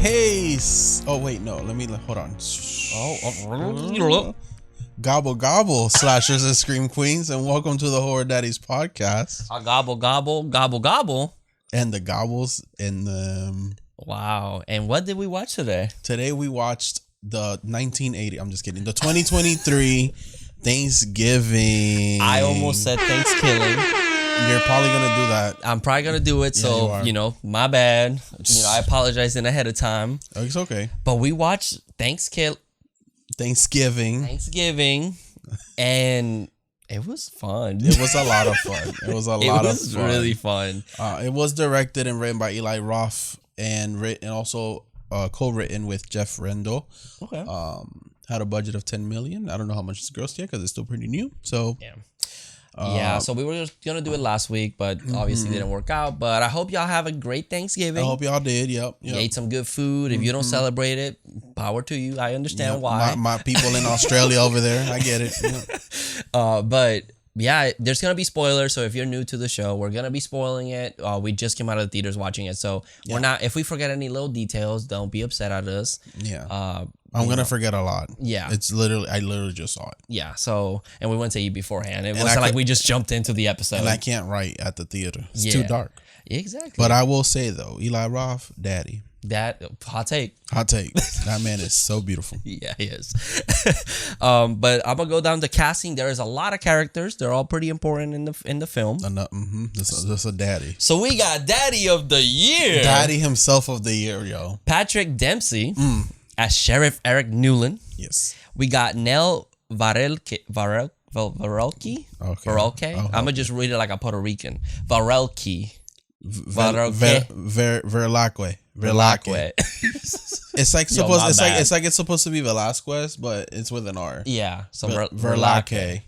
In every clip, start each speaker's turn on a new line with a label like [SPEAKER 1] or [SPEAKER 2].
[SPEAKER 1] Oh wait, no. Hold on.
[SPEAKER 2] Oh,
[SPEAKER 1] Gobble gobble, slashers and scream queens, and welcome to the Horror Daddies Podcast.
[SPEAKER 2] gobble, gobble, gobble, gobble.
[SPEAKER 1] And the gobbles and the.
[SPEAKER 2] Wow. And what did we watch today?
[SPEAKER 1] Today we watched the 1980. I'm just kidding. The 2023 Thanksgiving.
[SPEAKER 2] I almost said Thanksgiving.
[SPEAKER 1] You're probably gonna do that.
[SPEAKER 2] I'm probably gonna do it.
[SPEAKER 1] Yeah,
[SPEAKER 2] So my bad. I apologize in ahead of time.
[SPEAKER 1] Oh, it's okay.
[SPEAKER 2] But we watched Thanksgiving, and it was fun.
[SPEAKER 1] It was a lot of fun. It was
[SPEAKER 2] really fun.
[SPEAKER 1] It was directed and written by Eli Roth and also co-written with Jeff Rendell.
[SPEAKER 2] Okay.
[SPEAKER 1] Had a budget of $10 million. I don't know how much it's grossed yet because it's still pretty new. So
[SPEAKER 2] yeah. So we were just gonna do it last week, but obviously didn't work out. But I hope y'all have a great Thanksgiving.
[SPEAKER 1] I hope y'all did. Yep.
[SPEAKER 2] You ate some good food. If you don't celebrate it, power to you. I understand why.
[SPEAKER 1] My people in Australia over there, I get it. Yep.
[SPEAKER 2] But yeah, there's gonna be spoilers. So if you're new to the show, we're gonna be spoiling it. We just came out of the theaters watching it, so we're not. If we forget any little details, don't be upset at us.
[SPEAKER 1] Yeah. I'm gonna forget a lot.
[SPEAKER 2] Yeah.
[SPEAKER 1] I literally just saw it.
[SPEAKER 2] Yeah. So, and we went to you beforehand. It wasn't like we just jumped into the episode.
[SPEAKER 1] And I can't write at the theater. It's too dark.
[SPEAKER 2] Exactly.
[SPEAKER 1] But I will say though, Eli Roth, daddy.
[SPEAKER 2] That hot take.
[SPEAKER 1] That man is so beautiful.
[SPEAKER 2] Yeah, he is. But I'm gonna go down to casting. There is a lot of characters. They're all pretty important in the film.
[SPEAKER 1] That's a daddy.
[SPEAKER 2] So we got Daddy of the Year.
[SPEAKER 1] Daddy himself of the year, yo.
[SPEAKER 2] Patrick Dempsey as Sheriff Eric Newland.
[SPEAKER 1] Yes.
[SPEAKER 2] We got Nell Varelke.
[SPEAKER 1] Okay.
[SPEAKER 2] I'm gonna just read it like a Puerto Rican. Varelke.
[SPEAKER 1] Verlacque. It's like it's supposed to be Velasquez, but it's with an R.
[SPEAKER 2] Yeah. So
[SPEAKER 1] Verlacque.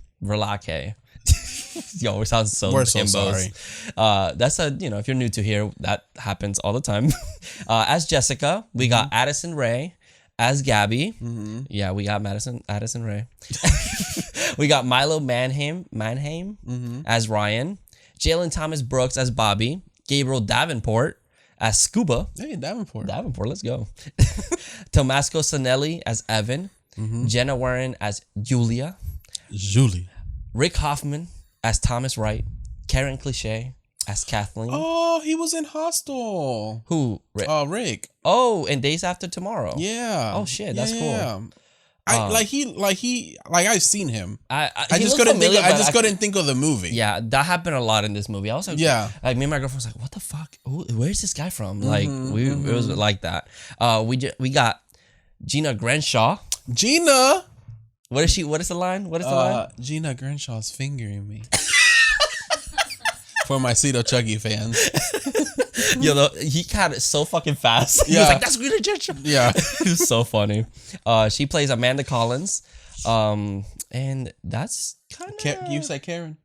[SPEAKER 2] Yo, it sounds so.
[SPEAKER 1] We're so sorry.
[SPEAKER 2] That's if you're new to here, that happens all the time. As Jessica, we got Addison Rae as Gabby. Yeah, we got Addison Rae. We got Milo Manheim as Ryan. Jalen Thomas Brooks as Bobby. Gabriel Davenport as Scuba.
[SPEAKER 1] Hey, Davenport,
[SPEAKER 2] let's go. Tomasco Sanelli as Evan. Jenna Warren as Julie. Rick Hoffman as Thomas Wright. Karen Cliche as Kathleen.
[SPEAKER 1] Oh, he was in Hostel.
[SPEAKER 2] Who?
[SPEAKER 1] Rick.
[SPEAKER 2] Oh, and Days After Tomorrow.
[SPEAKER 1] Yeah.
[SPEAKER 2] Oh shit, that's cool.
[SPEAKER 1] Yeah. I've seen him. I just couldn't think of the movie.
[SPEAKER 2] Yeah, that happened a lot in this movie. I was like, me and my girlfriend was like, what the fuck? Where's this guy from? Like, it was like that. We got Gina Grenshaw.
[SPEAKER 1] Gina.
[SPEAKER 2] What is the line?
[SPEAKER 1] Gina Grenshaw's fingering me. For my Cito Chuggy fans.
[SPEAKER 2] He got it so fucking fast. He was like, that's Gina Grenshaw. Yeah. It was so funny. She plays Amanda Collins. And that's kind of...
[SPEAKER 1] You say Karen?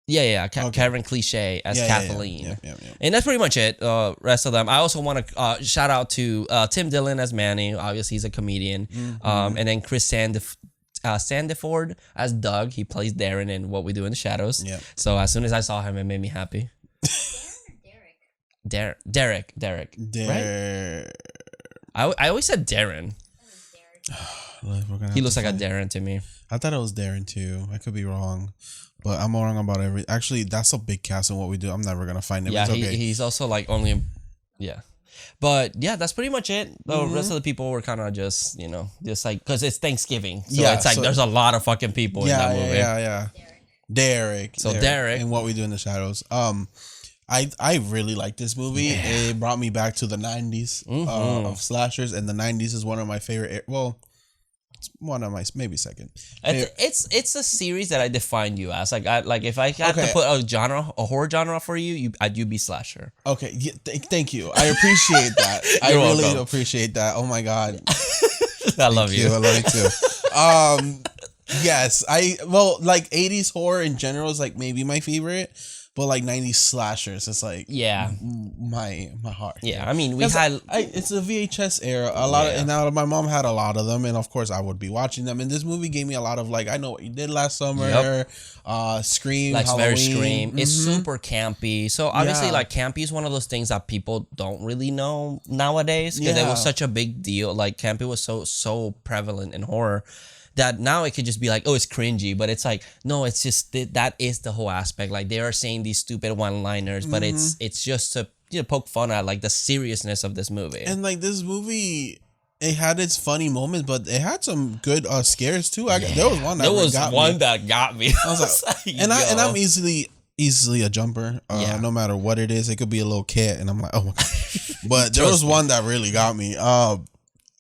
[SPEAKER 2] Yeah. Karen Cliche as Kathleen.
[SPEAKER 1] Yeah.
[SPEAKER 2] And that's pretty much it. Rest of them. I also want to shout out to Tim Dillon as Manny. Obviously, he's a comedian. And then Chris Sandiford as Doug. He plays Darren in What We Do in the Shadows.
[SPEAKER 1] Yeah.
[SPEAKER 2] So as soon as I saw him, it made me happy. Derek. Right? I always said Darren. He looks like a Darren to me.
[SPEAKER 1] I thought it was Darren too. I could be wrong. But I'm wrong about everything. Actually, that's a big cast in What We Do. I'm never going to find him.
[SPEAKER 2] Yeah,
[SPEAKER 1] it's okay.
[SPEAKER 2] He's also like only... Yeah. But yeah, that's pretty much it. The rest of the people were kind of just like, because it's Thanksgiving. So it's like there's a lot of fucking people in that movie.
[SPEAKER 1] Yeah. Derek.
[SPEAKER 2] So Derek.
[SPEAKER 1] And What We Do in the Shadows. I really like this movie. Yeah. It brought me back to the 90s of slashers. And the 90s is one of my favorite... it's one of my... Maybe second.
[SPEAKER 2] It's a series that I define you as. Like if I had to put a horror genre for you, you'd be slasher.
[SPEAKER 1] Okay. Yeah, thank you. I appreciate that. I really appreciate that. Oh my God.
[SPEAKER 2] I love you.
[SPEAKER 1] I love you too. Yes. 80s horror in general is like maybe my favorite. but like 90s slashers, it's like my heart.
[SPEAKER 2] Yeah, I mean, we had
[SPEAKER 1] it's a VHS era. A lot of, and now my mom had a lot of them, and of course I would be watching them. And this movie gave me a lot of like, I Know What You Did Last Summer, Scream,
[SPEAKER 2] like
[SPEAKER 1] Halloween.
[SPEAKER 2] very Scream. It's super campy. So obviously, like campy is one of those things that people don't really know nowadays because it was such a big deal. Like campy was so prevalent in horror. That now it could just be like, oh, it's cringy, but it's like, no, it's just that is the whole aspect. Like they are saying these stupid one-liners, but it's just to poke fun at like the seriousness of this movie.
[SPEAKER 1] And like this movie, it had its funny moments, but it had some good scares too. There was one
[SPEAKER 2] that got me.
[SPEAKER 1] I was like, and I'm easily a jumper. No matter what it is, it could be a little cat, and I'm like, oh my god. But there was one that really got me.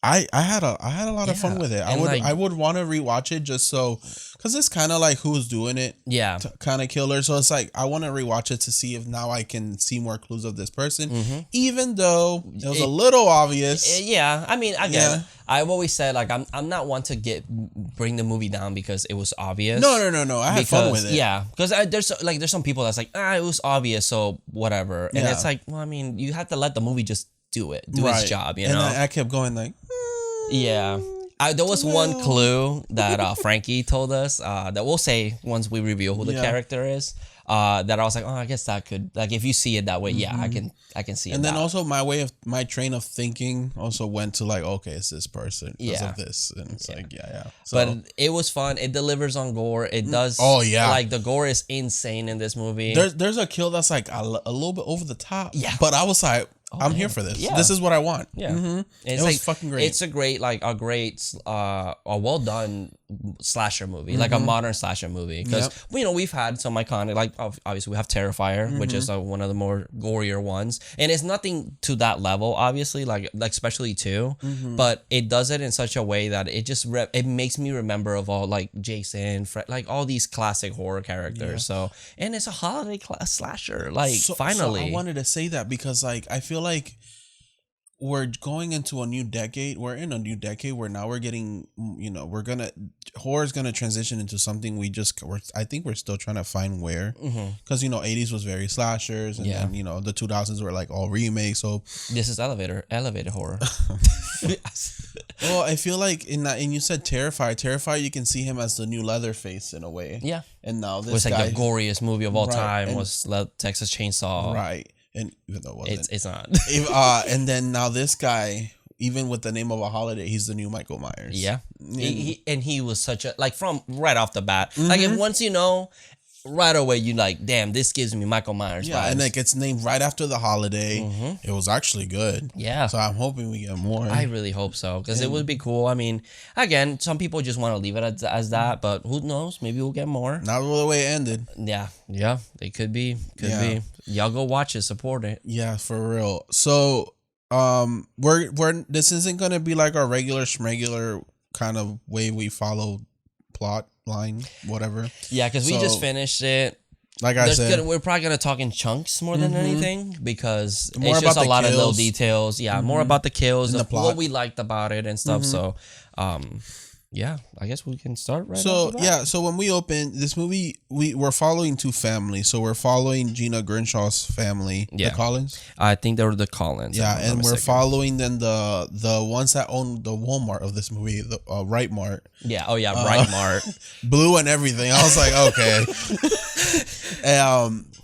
[SPEAKER 1] I had a lot of fun with it. I would want to rewatch it just so, because it's kind of like Who's Doing It, kind of killer. So it's like I want to rewatch it to see if now I can see more clues of this person, even though it was a little obvious.
[SPEAKER 2] I mean, again, I've always said like I'm not one to bring the movie down because it was obvious.
[SPEAKER 1] No. I had fun with it.
[SPEAKER 2] Yeah, because there's some people that's like it was obvious, so whatever, and it's like, well, I mean, you have to let the movie just do its job, you know.
[SPEAKER 1] And I kept going like.
[SPEAKER 2] Yeah. There was one clue that Frankie told us that we'll say once we reveal who the character is. That I was like, I guess that could, like, if you see it that way, I can see it.
[SPEAKER 1] And then also my train of thinking also went to like, okay, it's this person because of this, and it's like, So,
[SPEAKER 2] but it was fun. It delivers on gore. It does.
[SPEAKER 1] Oh yeah,
[SPEAKER 2] like the gore is insane in this movie.
[SPEAKER 1] There's a kill that's like a little bit over the top. Yeah, but I was like, I'm here for this. Yeah. This is what I want.
[SPEAKER 2] Yeah,
[SPEAKER 1] it was fucking great.
[SPEAKER 2] It's a great, a well done slasher movie, like a modern slasher movie. Because we've had some iconic, like obviously we have Terrifier, which is one of the more gorier ones, and it's nothing to that level, obviously, like especially 2, but it does it in such a way that it just it makes me remember of all like Jason, like all these classic horror characters. So, and it's a holiday slasher, like finally.
[SPEAKER 1] So I wanted to say that because like I feel like we're going into a new decade. We're in a new decade where now we're getting, horror is gonna transition into something I think we're still trying to find where, because 80s was very slashers, and then the 2000s were like all remakes. So
[SPEAKER 2] this is elevator horror.
[SPEAKER 1] Well, I feel like in that, and you said Terrifier, you can see him as the new Leatherface in a way. Yeah, and now this
[SPEAKER 2] was like the goriest movie of all time was Texas Chainsaw.
[SPEAKER 1] Right. And even though it wasn't,
[SPEAKER 2] it's not.
[SPEAKER 1] And then now this guy, even with the name of a holiday, he's the new Michael Myers.
[SPEAKER 2] Yeah, he was such a, like, from right off the bat. Like if once right away you like, damn, this gives me Michael Myers vibes.
[SPEAKER 1] And like it's named right after the holiday. It was actually good. Yeah, so I'm hoping we get more.
[SPEAKER 2] I really hope so, because it would be cool. I mean, again, some people just want to leave it as that, but who knows? Maybe we'll get more.
[SPEAKER 1] Not the way it ended.
[SPEAKER 2] Yeah, it could be. Be. Y'all go watch it, support it.
[SPEAKER 1] Yeah, for real. So we're this isn't gonna be like our regular schmegular kind of way we follow plot line, whatever.
[SPEAKER 2] Yeah, because we just finished it.
[SPEAKER 1] Like I said,
[SPEAKER 2] we're probably gonna talk in chunks more than anything, because it's just a lot of little details. Yeah, more about the kills, and what we liked about it and stuff. So, yeah, I guess we can start right.
[SPEAKER 1] So so when we open this movie, we're following 2 families. So we're following Gina Grinshaw's family, the Collins.
[SPEAKER 2] I think they were the Collins.
[SPEAKER 1] Yeah, and we're following then the ones that own the Walmart of this movie, the Right Mart.
[SPEAKER 2] Yeah. Oh yeah, Right Mart.
[SPEAKER 1] Blue and everything. I was like, okay.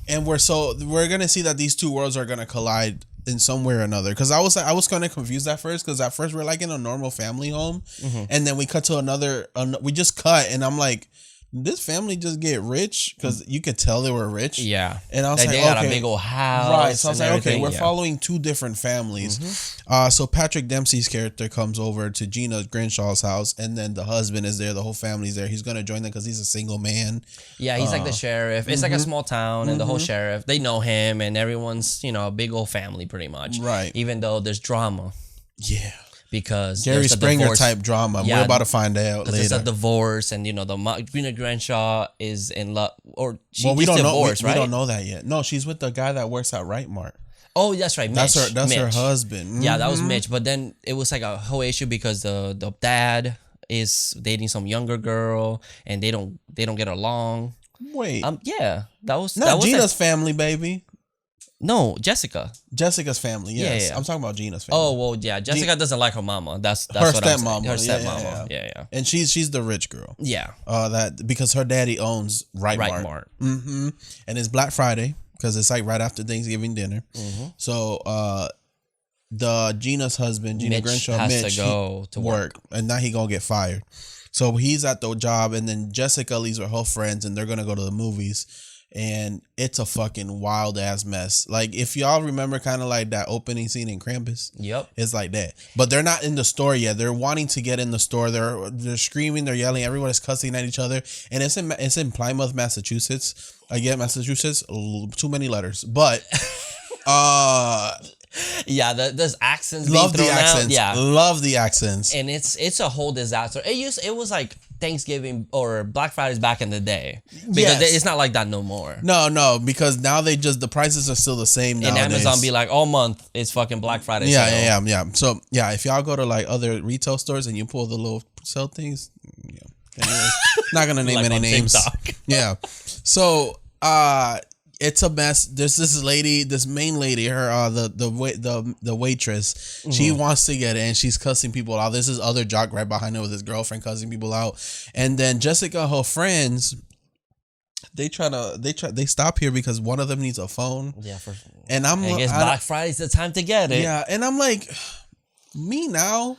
[SPEAKER 1] And we're gonna see that these 2 worlds are gonna collide in some way or another, because I was kind of confused at first, because at first we're like in a normal family home, and then we cut to another we just cut, and I'm like, this family just get rich, because you could tell they were rich. Yeah, and I was like,
[SPEAKER 2] they got a big old house,
[SPEAKER 1] right? So I was like, okay, we're following 2 different families. So Patrick Dempsey's character comes over to Gina Grinshaw's house, and then the husband is there, the whole family's there. He's gonna join them because he's a single man.
[SPEAKER 2] Yeah, he's like the sheriff. It's like a small town, and the whole sheriff, they know him, and everyone's a big old family pretty much. Right. Even though there's drama. Yeah. Because
[SPEAKER 1] Jerry Springer type drama. We're about to find out later.
[SPEAKER 2] There's a divorce, and the Gina Grenshaw is in love, or
[SPEAKER 1] we don't divorced, know. We don't know that yet. No, she's with the guy that works at Right Mart.
[SPEAKER 2] Oh, that's right, Mitch.
[SPEAKER 1] That's her husband.
[SPEAKER 2] Yeah, that was Mitch. But then it was like a whole issue because the dad is dating some younger girl, and they don't get along.
[SPEAKER 1] Wait.
[SPEAKER 2] Yeah, that was
[SPEAKER 1] Gina's family, baby.
[SPEAKER 2] No, Jessica's
[SPEAKER 1] family. Yes,
[SPEAKER 2] yeah.
[SPEAKER 1] I'm talking about Gina's family.
[SPEAKER 2] Oh well, yeah. Jessica doesn't like her mama. That's
[SPEAKER 1] her
[SPEAKER 2] what I'm
[SPEAKER 1] stepmama.
[SPEAKER 2] saying. Her stepmama. Yeah.
[SPEAKER 1] And she's the rich girl.
[SPEAKER 2] Yeah.
[SPEAKER 1] That because her daddy owns Right Mart. Mm-hmm. And it's Black Friday because it's like right after Thanksgiving dinner. Mm-hmm. So the Gina's husband, Gina Grimshaw,
[SPEAKER 2] has to go to work,
[SPEAKER 1] and now he gonna get fired. So he's at the job, and then Jessica leaves with her friends, and they're gonna go to the movies. And it's a fucking wild ass mess. Like if y'all remember, kind of like that opening scene in Krampus.
[SPEAKER 2] Yep,
[SPEAKER 1] it's like that. But they're not in the store yet. They're wanting to get in the store. They're screaming. They're yelling. Everyone is cussing at each other. And it's in Plymouth, Massachusetts. Again, Massachusetts. Too many letters. But
[SPEAKER 2] yeah, there's accents.
[SPEAKER 1] Love the accents.
[SPEAKER 2] Out. Yeah,
[SPEAKER 1] love the accents.
[SPEAKER 2] And it's a whole disaster. It was like Thanksgiving or Black Friday's back in the day because it's not like that no more.
[SPEAKER 1] No, because now the prices are still the same nowadays.
[SPEAKER 2] And Amazon be like all month it's fucking Black Friday.
[SPEAKER 1] Yeah. So yeah, if y'all go to like other retail stores and you pull the little sell things, anyways, not gonna name any names. TikTok. Yeah. So it's a mess. There's this main lady, her the waitress. Mm-hmm. She wants to get in. She's cussing people out. There's this other jock right behind her with his girlfriend cussing people out. And then Jessica, her friends, they stop here because one of them needs a phone.
[SPEAKER 2] Yeah,
[SPEAKER 1] and
[SPEAKER 2] I guess Black Friday's the time to get it.
[SPEAKER 1] Yeah, and I'm like, me now.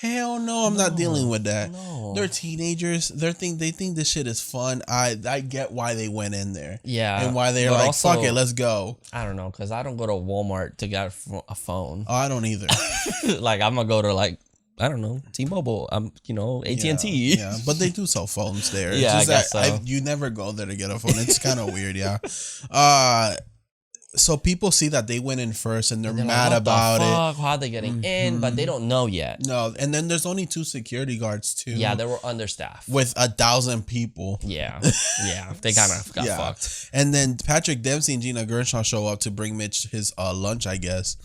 [SPEAKER 1] Hell no, I'm not dealing with that.
[SPEAKER 2] No.
[SPEAKER 1] They're teenagers. They think this shit is fun. I get why they went in there.
[SPEAKER 2] Yeah.
[SPEAKER 1] And why they're like, also, fuck it, let's go.
[SPEAKER 2] I don't know, because I don't go to Walmart to get a phone.
[SPEAKER 1] Oh, I don't either.
[SPEAKER 2] Like, I'm going to go to, like, I don't know, T-Mobile, AT&T.
[SPEAKER 1] Yeah, but they do sell phones there.
[SPEAKER 2] Yeah, I guess so.
[SPEAKER 1] You never go there to get a phone. It's kind of weird, yeah. So people see that they went in first and they're mad
[SPEAKER 2] like,
[SPEAKER 1] about it.
[SPEAKER 2] How are they getting in? But they don't know yet.
[SPEAKER 1] No, and then there's only 2 security guards too.
[SPEAKER 2] Yeah, they were understaffed
[SPEAKER 1] with 1,000 people.
[SPEAKER 2] Yeah, they kind of got fucked.
[SPEAKER 1] And then Patrick Dempsey and Gina Gershon show up to bring Mitch his lunch, I guess,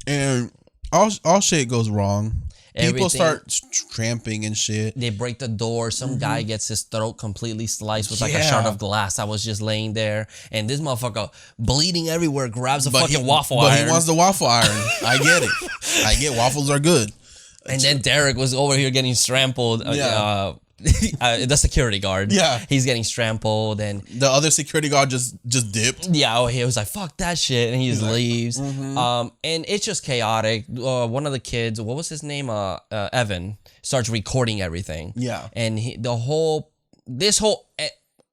[SPEAKER 1] and all shit goes wrong. People start tramping and shit.
[SPEAKER 2] They break the door. Some guy gets his throat completely sliced with like a shard of glass that was just laying there. And this motherfucker bleeding everywhere grabs a fucking waffle iron.
[SPEAKER 1] But he wants the waffle iron. I get it. I get waffles are good.
[SPEAKER 2] And then Derek was over here getting trampled. The security guard.
[SPEAKER 1] Yeah.
[SPEAKER 2] He's getting trampled and
[SPEAKER 1] the other security guard just dipped.
[SPEAKER 2] Yeah, he was like, fuck that shit. And he just leaves. And it's just chaotic. One of the kids, what was his name? Evan, starts recording everything.
[SPEAKER 1] Yeah.
[SPEAKER 2] And this whole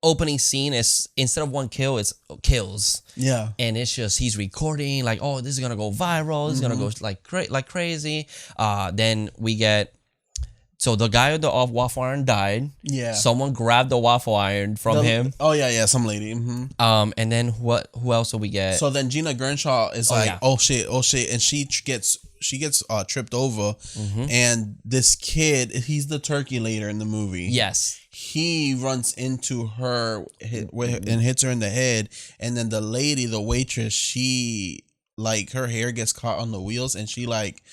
[SPEAKER 2] opening scene is, instead of one kill, it's kills.
[SPEAKER 1] Yeah.
[SPEAKER 2] And it's just, he's recording like, oh, this is gonna go viral. This is gonna go like crazy. Then we get, so the guy with the waffle iron died.
[SPEAKER 1] Yeah.
[SPEAKER 2] Someone grabbed the waffle iron from him.
[SPEAKER 1] Oh yeah, some lady. Mm-hmm.
[SPEAKER 2] And then who else do we get?
[SPEAKER 1] So then Gina Gernshaw is oh shit, and she gets tripped over, and this kid, he's the turkey later in the movie.
[SPEAKER 2] Yes.
[SPEAKER 1] He runs into her and hits her in the head, and then the lady, the waitress, she like her hair gets caught on the wheels, and she like.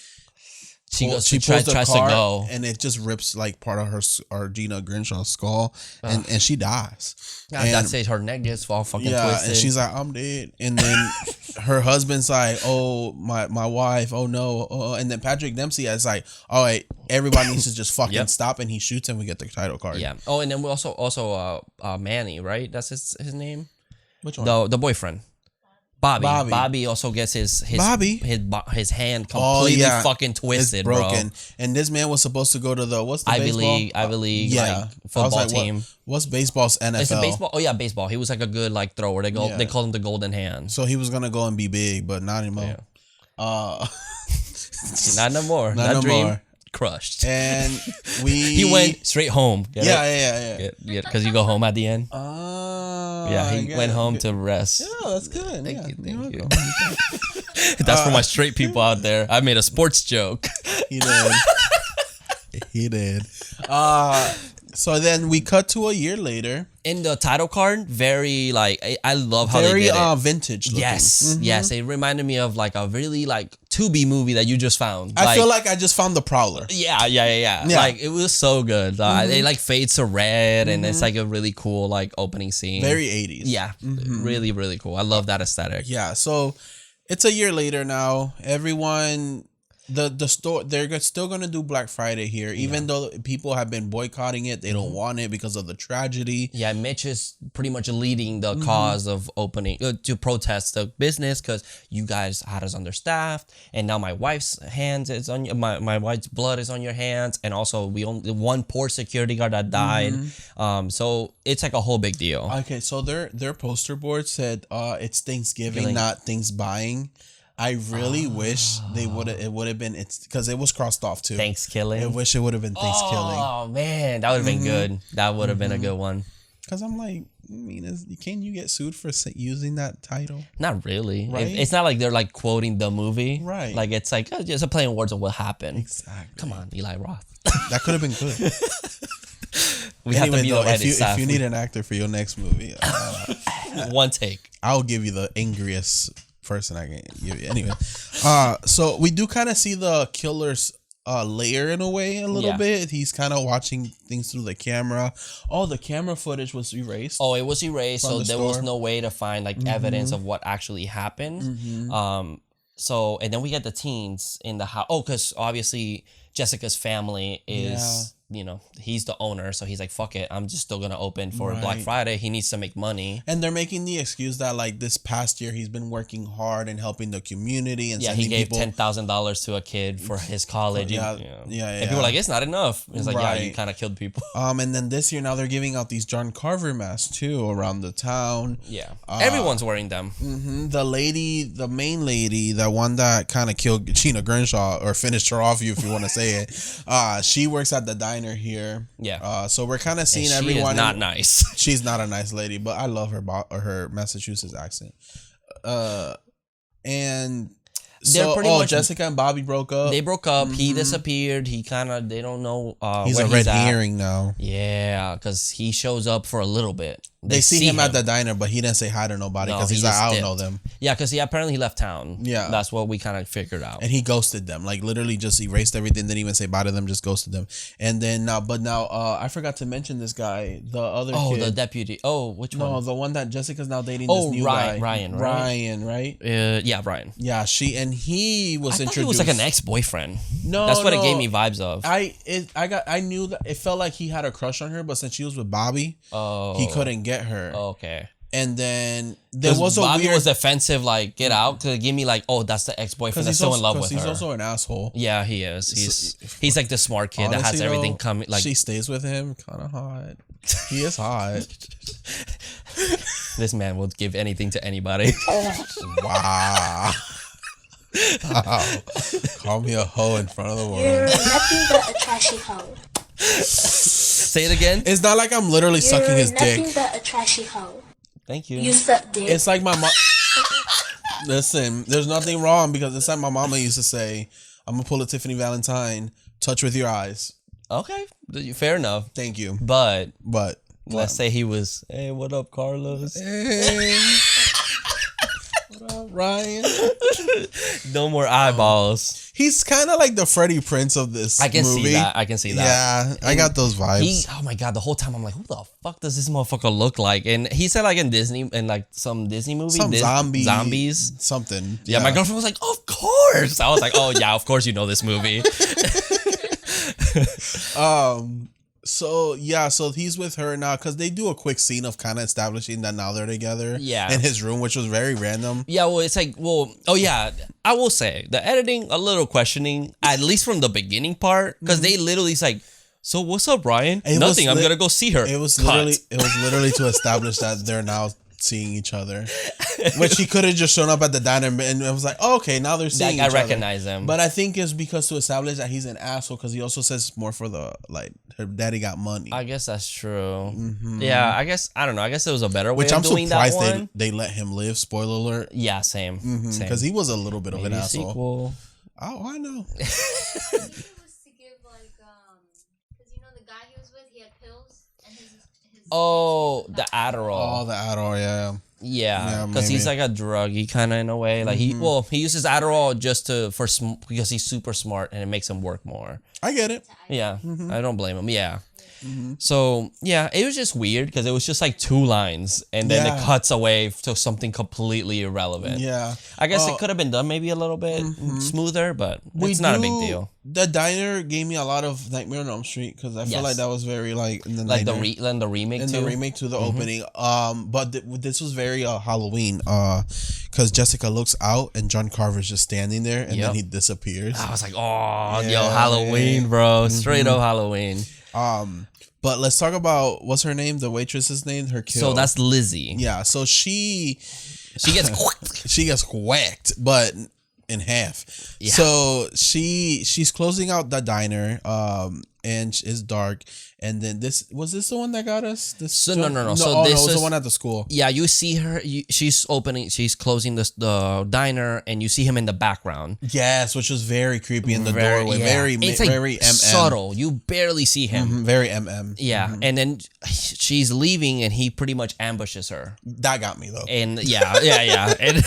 [SPEAKER 1] She tries to go, and it just rips like part of her Gina Grinshaw's skull, and she dies.
[SPEAKER 2] That's it. Her neck gets all fucking twisted.
[SPEAKER 1] And she's like, "I'm dead." And then her husband's like, "Oh my wife, oh no!" And then Patrick Dempsey is like, "All right, everybody needs to just fucking stop," and he shoots, and we get the title card.
[SPEAKER 2] Yeah. Oh, and then we also Manny, right? That's his name.
[SPEAKER 1] Which one?
[SPEAKER 2] The boyfriend. Bobby also gets his hand completely fucking twisted,
[SPEAKER 1] it's broken. Bro. And this man was supposed to go to the
[SPEAKER 2] Ivy League like, football team.
[SPEAKER 1] What's baseball's NFL?
[SPEAKER 2] It's a baseball. Oh yeah, baseball. He was like a good like thrower. They call him the golden hand.
[SPEAKER 1] So he was gonna go and be big, but not anymore.
[SPEAKER 2] Yeah. Not no more.
[SPEAKER 1] Not no
[SPEAKER 2] dream
[SPEAKER 1] more.
[SPEAKER 2] Crushed.
[SPEAKER 1] And he
[SPEAKER 2] went straight home.
[SPEAKER 1] Yeah.
[SPEAKER 2] Because you go home at the end. He went home to rest.
[SPEAKER 1] Yeah, that's good.
[SPEAKER 2] Thank you. That's for my straight people out there. I made a sports joke.
[SPEAKER 1] He did. So then we cut to a year later.
[SPEAKER 2] In the title card, very like I love how they did it.
[SPEAKER 1] Vintage looking.
[SPEAKER 2] Yes, yes. It reminded me of like a really like Tubi movie that you just found.
[SPEAKER 1] I feel like I just found the Prowler.
[SPEAKER 2] Yeah. Like it was so good. It like fades to red, and it's like a really cool like opening scene.
[SPEAKER 1] Very 80s.
[SPEAKER 2] Yeah, really, really cool. I love that aesthetic.
[SPEAKER 1] Yeah. So it's a year later now. Everyone. The store, they're still going to do Black Friday here, even though people have been boycotting it. They don't want it because of the tragedy.
[SPEAKER 2] Yeah, Mitch is pretty much leading the cause of opening to protest the business because you guys had us understaffed, and now my wife's hands is on my wife's blood is on your hands, and also we only one poor security guard that died. So it's like a whole big deal.
[SPEAKER 1] Okay, so their poster board said it's Thanksgiving, not things buying. I really wish they would have. It would have been. It's because it was crossed off too.
[SPEAKER 2] Thanksgiving.
[SPEAKER 1] I wish it would have been Thanksgiving.
[SPEAKER 2] Oh man, that would have been good. That would have been a good one.
[SPEAKER 1] Because I'm like, can you get sued for using that title?
[SPEAKER 2] Not really.
[SPEAKER 1] Right?
[SPEAKER 2] It's not like they're like quoting the movie.
[SPEAKER 1] Right.
[SPEAKER 2] Like it's like just a play on words of what happened.
[SPEAKER 1] Exactly.
[SPEAKER 2] Come on, Eli Roth.
[SPEAKER 1] That could have been good.
[SPEAKER 2] We have to be the right
[SPEAKER 1] if you need an actor for your next movie,
[SPEAKER 2] one take.
[SPEAKER 1] I'll give you the angriest person I can give you. Anyway, so we do kind of see the killer's layer in a way a little bit. He's kind of watching things through the camera. Oh, the camera footage was erased.
[SPEAKER 2] Oh, it was erased, so there was no way to find like evidence of what actually happened. So and then we get the teens in the house. Oh, because obviously Jessica's family is. You know, he's the owner, so he's like, fuck it, I'm just still gonna open for Black Friday. He needs to make money. And
[SPEAKER 1] they're making the excuse that like this past year he's been working hard and helping the community and
[SPEAKER 2] he gave $10,000 to a kid for his college. And people are like, it's not enough. It's like, yeah, you kind of killed people.
[SPEAKER 1] And then this year now they're giving out these John Carver masks too around the town.
[SPEAKER 2] Yeah, everyone's wearing them.
[SPEAKER 1] The main lady, the one that kind of killed Gina Grimshaw or finished her off, if you want to say it. She works at the diner here. So we're kind of seeing everyone.
[SPEAKER 2] Is not nice.
[SPEAKER 1] She's not a nice lady, but I love her Massachusetts accent. And so, Jessica and Bobby broke up.
[SPEAKER 2] They broke up. He disappeared. They don't know.
[SPEAKER 1] He's a red herring now.
[SPEAKER 2] Yeah, because he shows up for a little bit.
[SPEAKER 1] They see him at the diner, but he didn't say hi to nobody because he's like, I don't know them.
[SPEAKER 2] Yeah, because apparently he left town.
[SPEAKER 1] Yeah.
[SPEAKER 2] That's what we kind of figured out.
[SPEAKER 1] And he ghosted them. Like literally just erased everything. Didn't even say bye to them, just ghosted them. And then now I forgot to mention this guy, the other kid.
[SPEAKER 2] The deputy. Oh, which one?
[SPEAKER 1] No, the one that Jessica's now dating, this new guy.
[SPEAKER 2] Ryan,
[SPEAKER 1] right?
[SPEAKER 2] Yeah, Ryan.
[SPEAKER 1] Yeah, he was introduced.
[SPEAKER 2] It was like an ex-boyfriend.
[SPEAKER 1] No,
[SPEAKER 2] that's what it gave me vibes of.
[SPEAKER 1] I knew that it felt like he had a crush on her, but since she was with Bobby, he couldn't get her.
[SPEAKER 2] Oh, okay.
[SPEAKER 1] And then there was
[SPEAKER 2] Bobby was defensive, like get out, to give me like, oh, that's the ex-boyfriend that's still in love with her.
[SPEAKER 1] He's also an asshole.
[SPEAKER 2] Yeah, he is. He's like the smart kid that has everything coming. Like
[SPEAKER 1] she stays with him, kind of hot. He is hot.
[SPEAKER 2] This man will give anything to anybody.
[SPEAKER 1] Wow. Call me a hoe in front of the world.
[SPEAKER 3] You're nothing but a trashy hoe.
[SPEAKER 2] Say it again.
[SPEAKER 1] It's not like I'm literally sucking his dick.
[SPEAKER 3] You're nothing but a trashy hoe.
[SPEAKER 2] Thank you.
[SPEAKER 3] You suck dick.
[SPEAKER 1] It's like my mom. Listen, there's nothing wrong because it's like my mama used to say, I'm gonna pull a Tiffany Valentine, touch with your eyes.
[SPEAKER 2] Okay, fair enough.
[SPEAKER 1] Thank you.
[SPEAKER 2] But
[SPEAKER 1] let's
[SPEAKER 2] say he was, hey, what up, Carlos?
[SPEAKER 1] Hey. What up, Ryan?
[SPEAKER 2] No more eyeballs.
[SPEAKER 1] He's kind of like the Freddie Prinze of this movie.
[SPEAKER 2] I can see that.
[SPEAKER 1] Yeah, I got those vibes.
[SPEAKER 2] Oh my god, the whole time I'm like, who the fuck does this motherfucker look like? And he said like in like some Disney movie,
[SPEAKER 1] some
[SPEAKER 2] zombies,
[SPEAKER 1] something.
[SPEAKER 2] Yeah, my girlfriend was like, of course. I was like, oh yeah, of course you know this movie.
[SPEAKER 1] So he's with her now because they do a quick scene of kind of establishing that now they're together.
[SPEAKER 2] Yeah.
[SPEAKER 1] In his room, which was very random.
[SPEAKER 2] Yeah, well, it's like, I will say the editing a little questioning, at least from the beginning part, because they literally like, so what's up, Brian? Nothing. I'm gonna go see her.
[SPEAKER 1] It was literally to establish that they're now seeing each other, which he could have just shown up at the diner and it was like, oh, okay, now they're seeing each other.
[SPEAKER 2] I recognize him,
[SPEAKER 1] but I think it's because to establish that he's an asshole, because he also says more for the like her daddy got money.
[SPEAKER 2] I guess that's true. Yeah, I don't know. I guess it was a better way of doing that one.
[SPEAKER 1] Which I'm surprised they let him live. Spoiler alert.
[SPEAKER 2] Yeah, same.
[SPEAKER 1] Because he was a little bit of an asshole.
[SPEAKER 2] Sequel.
[SPEAKER 1] Oh, I know.
[SPEAKER 4] It was to give like, because the guy he was with, he had pills.
[SPEAKER 2] Oh, the Adderall.
[SPEAKER 1] Oh, the Adderall, yeah.
[SPEAKER 2] Yeah, because he's like a druggie kind of in a way. Like he uses Adderall just because he's super smart and it makes him work more.
[SPEAKER 1] I get it.
[SPEAKER 2] Yeah, I don't blame him. Yeah. So yeah, it was just weird because it was just like 2 lines and then it cuts away to something completely irrelevant.
[SPEAKER 1] Yeah,
[SPEAKER 2] I guess it could have been done maybe a little bit smoother, but it's not a big deal.
[SPEAKER 1] The diner gave me a lot of Nightmare on Elm Street because I feel like that was very like in the
[SPEAKER 2] like the remake
[SPEAKER 1] the remake to the opening. But this was very Halloween. Because Jessica looks out and John Carver's just standing there and then he disappears.
[SPEAKER 2] I was like, oh, yo, Halloween, bro, straight up Halloween.
[SPEAKER 1] But let's talk about what's her name, the waitress's name, her kill.
[SPEAKER 2] So that's Lizzie.
[SPEAKER 1] Yeah, so she
[SPEAKER 2] gets whacked.
[SPEAKER 1] She gets whacked, but in half. Yeah. So she's closing out the diner, and it's dark. And then this the one that got us?
[SPEAKER 2] No.
[SPEAKER 1] So this was the one at the school.
[SPEAKER 2] Yeah, you see her. She's closing the diner, and you see him in the background.
[SPEAKER 1] Yes, which was very creepy in the doorway. Yeah. It's like very
[SPEAKER 2] subtle. You barely see him.
[SPEAKER 1] Very mm.
[SPEAKER 2] Yeah, and then she's leaving, and he pretty much ambushes her.
[SPEAKER 1] That got me though.
[SPEAKER 2] And yeah, and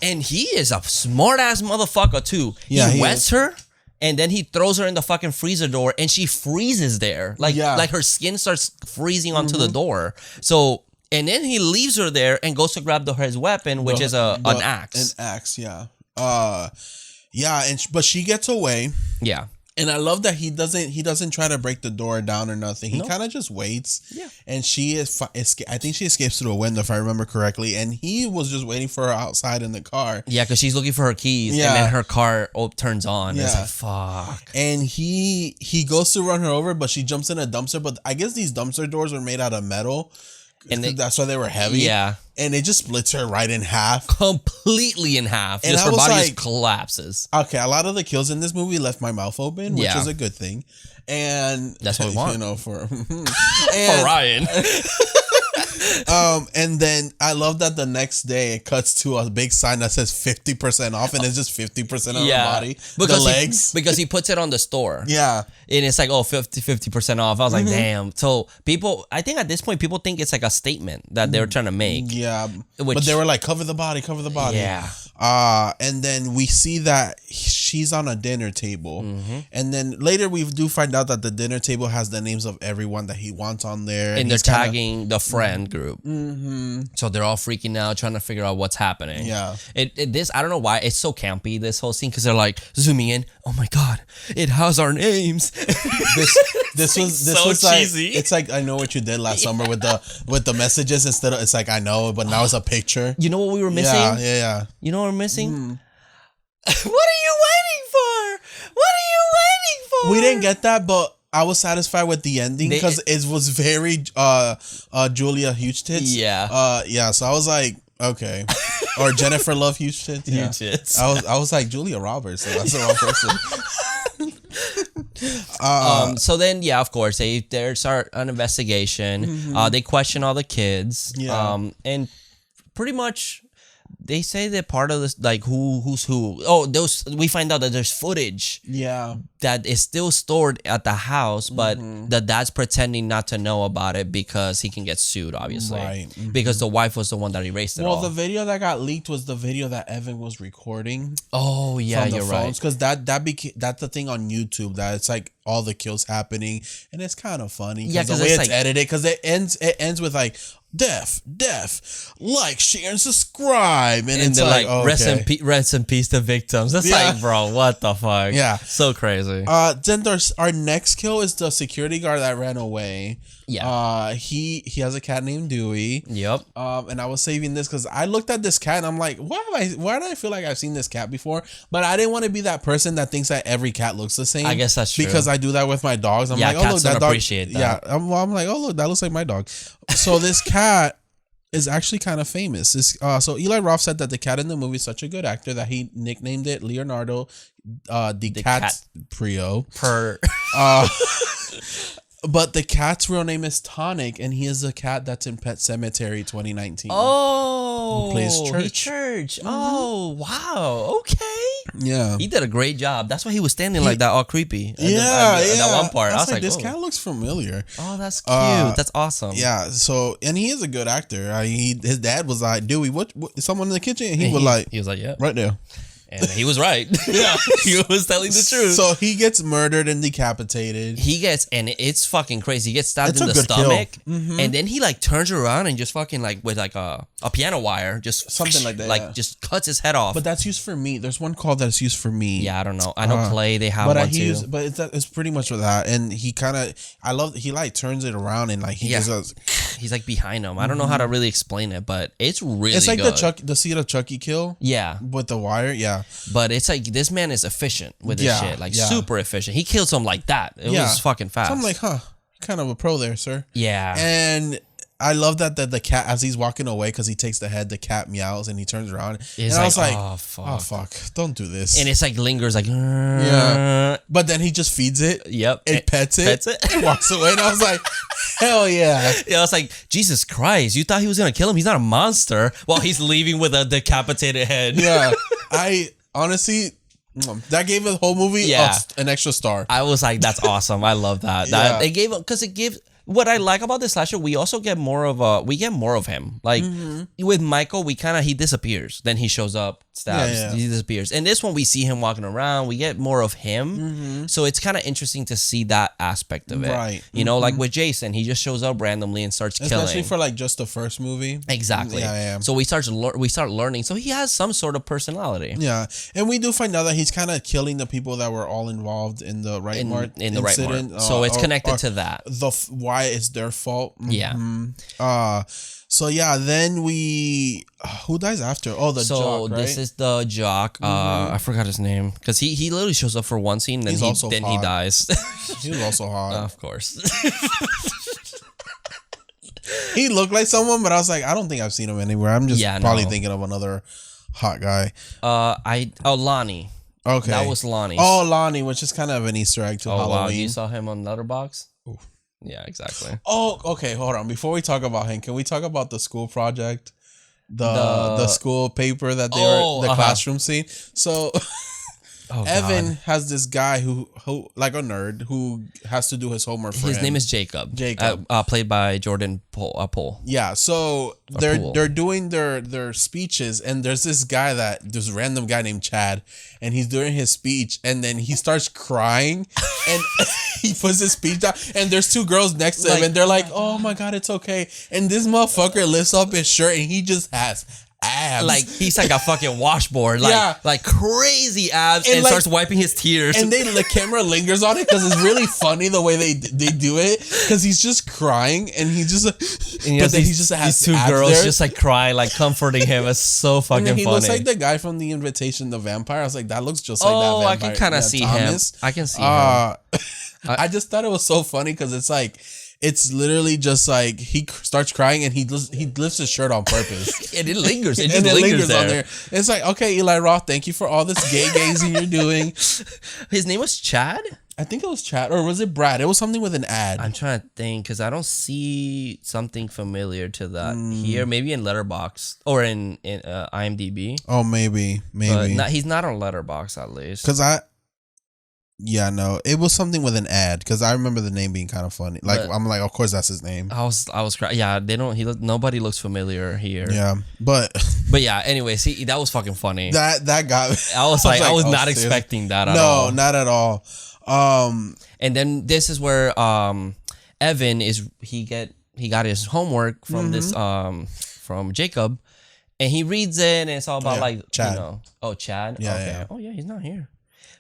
[SPEAKER 2] and he is a smart ass motherfucker too.
[SPEAKER 1] Yeah,
[SPEAKER 2] he wets her. And then he throws her in the fucking freezer door and she freezes there. Like her skin starts freezing onto the door. So, and then he leaves her there and goes to grab his weapon, which is an axe.
[SPEAKER 1] An axe, yeah. But she gets away.
[SPEAKER 2] Yeah.
[SPEAKER 1] And I love that he doesn't try to break the door down or nothing. He kind of just waits.
[SPEAKER 2] Yeah.
[SPEAKER 1] And I think she escapes through a window if I remember correctly. And he was just waiting for her outside in the car.
[SPEAKER 2] Yeah, because she's looking for her keys. Yeah. And then her car turns on. Yeah. It's like, fuck.
[SPEAKER 1] And he goes to run her over, but she jumps in a dumpster. But I guess these dumpster doors are made out of metal. And that's why they were heavy.
[SPEAKER 2] Yeah.
[SPEAKER 1] And it just splits her right in half.
[SPEAKER 2] Completely in half. And just her body just collapses.
[SPEAKER 1] Okay, a lot of the kills in this movie left my mouth open, which is a good thing. And
[SPEAKER 2] that's what we want.
[SPEAKER 1] You know, for
[SPEAKER 2] Ryan.
[SPEAKER 1] And then I love that the next day it cuts to a big sign that says 50% off, and it's just 50% of her body. The legs.
[SPEAKER 2] Because he puts it on the store.
[SPEAKER 1] Yeah.
[SPEAKER 2] And it's like, 50% off. I was like, damn. So I think at this point, people think it's like a statement that they're trying to make.
[SPEAKER 1] Yeah. But they were like, cover the body.
[SPEAKER 2] Yeah.
[SPEAKER 1] And then we see that she's on a dinner table. And then later we do find out that the dinner table has the names of everyone that he wants on there.
[SPEAKER 2] And they're tagging the friend group. So they're all freaking out, trying to figure out what's happening.
[SPEAKER 1] Yeah.
[SPEAKER 2] This, I don't know why, it's so campy, this whole scene, because they're like zooming in. Oh my God, it has our names.
[SPEAKER 1] This was cheesy. Like, it's like, I know what you did last summer with the messages instead of, it's like, I know, but now it's a picture.
[SPEAKER 2] You know what we were missing?
[SPEAKER 1] Yeah.
[SPEAKER 2] You know what we're missing? What are you waiting for?
[SPEAKER 1] We didn't get that, but I was satisfied with the ending because it was very Julia Huge Tits.
[SPEAKER 2] Yeah.
[SPEAKER 1] So I was like, okay. Or Jennifer Love Huge Tits. Yeah.
[SPEAKER 2] Huge Tits.
[SPEAKER 1] I was like Julia Roberts. So that's the wrong person.
[SPEAKER 2] So then, of course, they start an investigation. They question all the kids.
[SPEAKER 1] Yeah.
[SPEAKER 2] And pretty much they say they're part of this, like who's who. Oh, we find out that there's footage.
[SPEAKER 1] Yeah.
[SPEAKER 2] That is still stored at the house, but the dad's pretending not to know about it because he can get sued, obviously.
[SPEAKER 1] Right.
[SPEAKER 2] Because the wife was the one that erased it all.
[SPEAKER 1] Well, the video that got leaked was the video that Evan was recording.
[SPEAKER 2] Oh, yeah, you're right.
[SPEAKER 1] Because that's the thing on YouTube, that it's like all the kills happening, and it's kind of funny. Yeah, because the way it's edited, because it ends with like, deaf, like, share, and subscribe, and it's like, okay.
[SPEAKER 2] rest in peace to victims. That's like, bro, what the fuck?
[SPEAKER 1] Yeah,
[SPEAKER 2] so crazy.
[SPEAKER 1] Then there's our next kill is the security guard that ran away.
[SPEAKER 2] Yeah.
[SPEAKER 1] He has a cat named Dewey.
[SPEAKER 2] Yep.
[SPEAKER 1] And I was saving this because I looked at this cat and I'm like, why do I feel like I've seen this cat before? But I didn't want to be that person that thinks that every cat looks the same.
[SPEAKER 2] I guess that's true.
[SPEAKER 1] Because I do that with my dogs. I'm like, oh, look, that dog.
[SPEAKER 2] Appreciate that.
[SPEAKER 1] Yeah. I'm like, oh, look, that looks like my dog. So this cat is actually kind of famous. So Eli Roth said that the cat in the movie is such a good actor that he nicknamed it Leonardo DiCaprio. But the cat's real name is Tonic, and he is a cat that's in Pet Sematary 2019.
[SPEAKER 2] Oh,
[SPEAKER 1] who plays Church.
[SPEAKER 2] Church. Oh, wow. Okay.
[SPEAKER 1] Yeah.
[SPEAKER 2] He did a great job. That's why he was standing like that, all creepy.
[SPEAKER 1] That
[SPEAKER 2] one part, I was like,
[SPEAKER 1] this
[SPEAKER 2] oh.
[SPEAKER 1] cat looks familiar.
[SPEAKER 2] Oh, that's cute. That's awesome.
[SPEAKER 1] Yeah. So, and he is a good actor. His dad was like, Dewey, what someone in the kitchen? And he was like,
[SPEAKER 2] yeah,
[SPEAKER 1] right there.
[SPEAKER 2] And he was right. Yeah, he was telling the truth.
[SPEAKER 1] So he gets murdered and decapitated.
[SPEAKER 2] And it's fucking crazy. He gets stabbed
[SPEAKER 1] It's
[SPEAKER 2] in
[SPEAKER 1] a
[SPEAKER 2] the
[SPEAKER 1] good
[SPEAKER 2] stomach,
[SPEAKER 1] kill.
[SPEAKER 2] and then he like turns around and just fucking like with like a piano wire, just
[SPEAKER 1] Something like that, yeah.
[SPEAKER 2] just cuts his head off.
[SPEAKER 1] But that's used for meat. There's one called that's used for meat.
[SPEAKER 2] Yeah, I don't know. I know Clay. They have one too.
[SPEAKER 1] But it's pretty much with that. And he kind of, he like turns it around and like he just
[SPEAKER 2] he's like behind him. I don't know how to really explain it, but it's really
[SPEAKER 1] it's like
[SPEAKER 2] good.
[SPEAKER 1] the Seed of Chucky kill.
[SPEAKER 2] Yeah,
[SPEAKER 1] with the wire. Yeah,
[SPEAKER 2] but it's like this man is efficient with his shit, like super efficient. He killed him like that. It was fucking fast.
[SPEAKER 1] So I'm like, kind of a pro there, sir.
[SPEAKER 2] Yeah,
[SPEAKER 1] and I love that the cat, as he's walking away, because he takes the head, the cat meows and he turns around. And I was like, oh fuck, don't do this.
[SPEAKER 2] And it's like lingers, like
[SPEAKER 1] yeah. But then he just feeds it.
[SPEAKER 2] Yep.
[SPEAKER 1] And pets it. And walks away. And I was like, hell yeah.
[SPEAKER 2] Yeah, I was like, Jesus Christ, you thought he was gonna kill him? He's not a monster. While he's leaving with a decapitated head.
[SPEAKER 1] Yeah. I honestly, that gave the whole movie an extra star.
[SPEAKER 2] I was like, that's awesome. I love that. It gave, because it gives. What I like about this slasher, we also get more of him. Like with Michael, he disappears. Then he shows up, stabs, he disappears. And this one, we see him walking around. We get more of him. So it's kind of interesting to see that aspect of it.
[SPEAKER 1] Right.
[SPEAKER 2] You know, like with Jason, he just shows up randomly and starts killing.
[SPEAKER 1] Especially for like just the first movie.
[SPEAKER 2] Exactly.
[SPEAKER 1] Yeah.
[SPEAKER 2] So we start learning. So he has some sort of personality.
[SPEAKER 1] Yeah, and we do find out that he's kind of killing the people that were all involved in the Right Mart incident.
[SPEAKER 2] So it's connected to that.
[SPEAKER 1] Why it's their fault.
[SPEAKER 2] Yeah.
[SPEAKER 1] So yeah, then who dies after? Oh, the jock, right?
[SPEAKER 2] This is the jock. I forgot his name because he literally shows up for one scene, and then he dies.
[SPEAKER 1] He was also hot.
[SPEAKER 2] Of course.
[SPEAKER 1] He looked like someone, but I was like, I don't think I've seen him anywhere. I'm just probably thinking of another hot guy.
[SPEAKER 2] Lonnie.
[SPEAKER 1] Okay,
[SPEAKER 2] that was Lonnie.
[SPEAKER 1] Oh, Lonnie, which is kind of an Easter egg to Halloween. Wow,
[SPEAKER 2] you saw him on Letterboxd? Yeah, exactly.
[SPEAKER 1] Oh, okay. Hold on. Before we talk about him, can we talk about the school project, the school paper that they were the classroom scene? So. Evan has this guy who like a nerd who has to do his homework for him.
[SPEAKER 2] His name is Jacob. Played by Jordan Poole.
[SPEAKER 1] Yeah, so they're doing their speeches, and there's this random guy named Chad, and he's doing his speech, and then he starts crying, and he puts his speech down, and there's two girls next to him, and they're like, "Oh my god, it's okay," and this motherfucker lifts up his shirt, and he just has abs.
[SPEAKER 2] Like he's like a fucking washboard, like crazy abs, and starts wiping his tears.
[SPEAKER 1] And the camera lingers on it because it's really funny the way they do it, because he's just crying and he just
[SPEAKER 2] these two girls there. Just like crying, like comforting him. It's so fucking funny.
[SPEAKER 1] He looks like the guy from The Invitation, the vampire. I was like, that looks just like that vampire.
[SPEAKER 2] I can kind of see Thomas. Him. I can see him.
[SPEAKER 1] I just thought it was so funny because it's like, it's literally just like he starts crying and he lifts his shirt on purpose.
[SPEAKER 2] And it lingers. It
[SPEAKER 1] lingers
[SPEAKER 2] there.
[SPEAKER 1] On there. It's like, okay, Eli Roth, thank you for all this gazing you're doing.
[SPEAKER 2] His name was Chad?
[SPEAKER 1] I think it was Chad, or was it Brad? It was something with an ad.
[SPEAKER 2] I'm trying to think because I don't see something familiar to that here. Maybe in Letterboxd or in IMDb.
[SPEAKER 1] Oh, maybe.
[SPEAKER 2] But he's not on Letterboxd at least.
[SPEAKER 1] Because it was something with an ad, because I remember the name being kind of funny. Like, I'm like, of course that's his name.
[SPEAKER 2] I was crying. Yeah, nobody looks familiar here.
[SPEAKER 1] Yeah, but
[SPEAKER 2] yeah. Anyway, see, that was fucking funny.
[SPEAKER 1] That got.
[SPEAKER 2] I was not expecting that at all.
[SPEAKER 1] No, not at all.
[SPEAKER 2] And then this is where Evan he got his homework from this from Jacob, and he reads it, and it's all about Chad. Chad.
[SPEAKER 1] Yeah,
[SPEAKER 2] okay.
[SPEAKER 1] yeah.
[SPEAKER 2] Oh yeah, he's not here.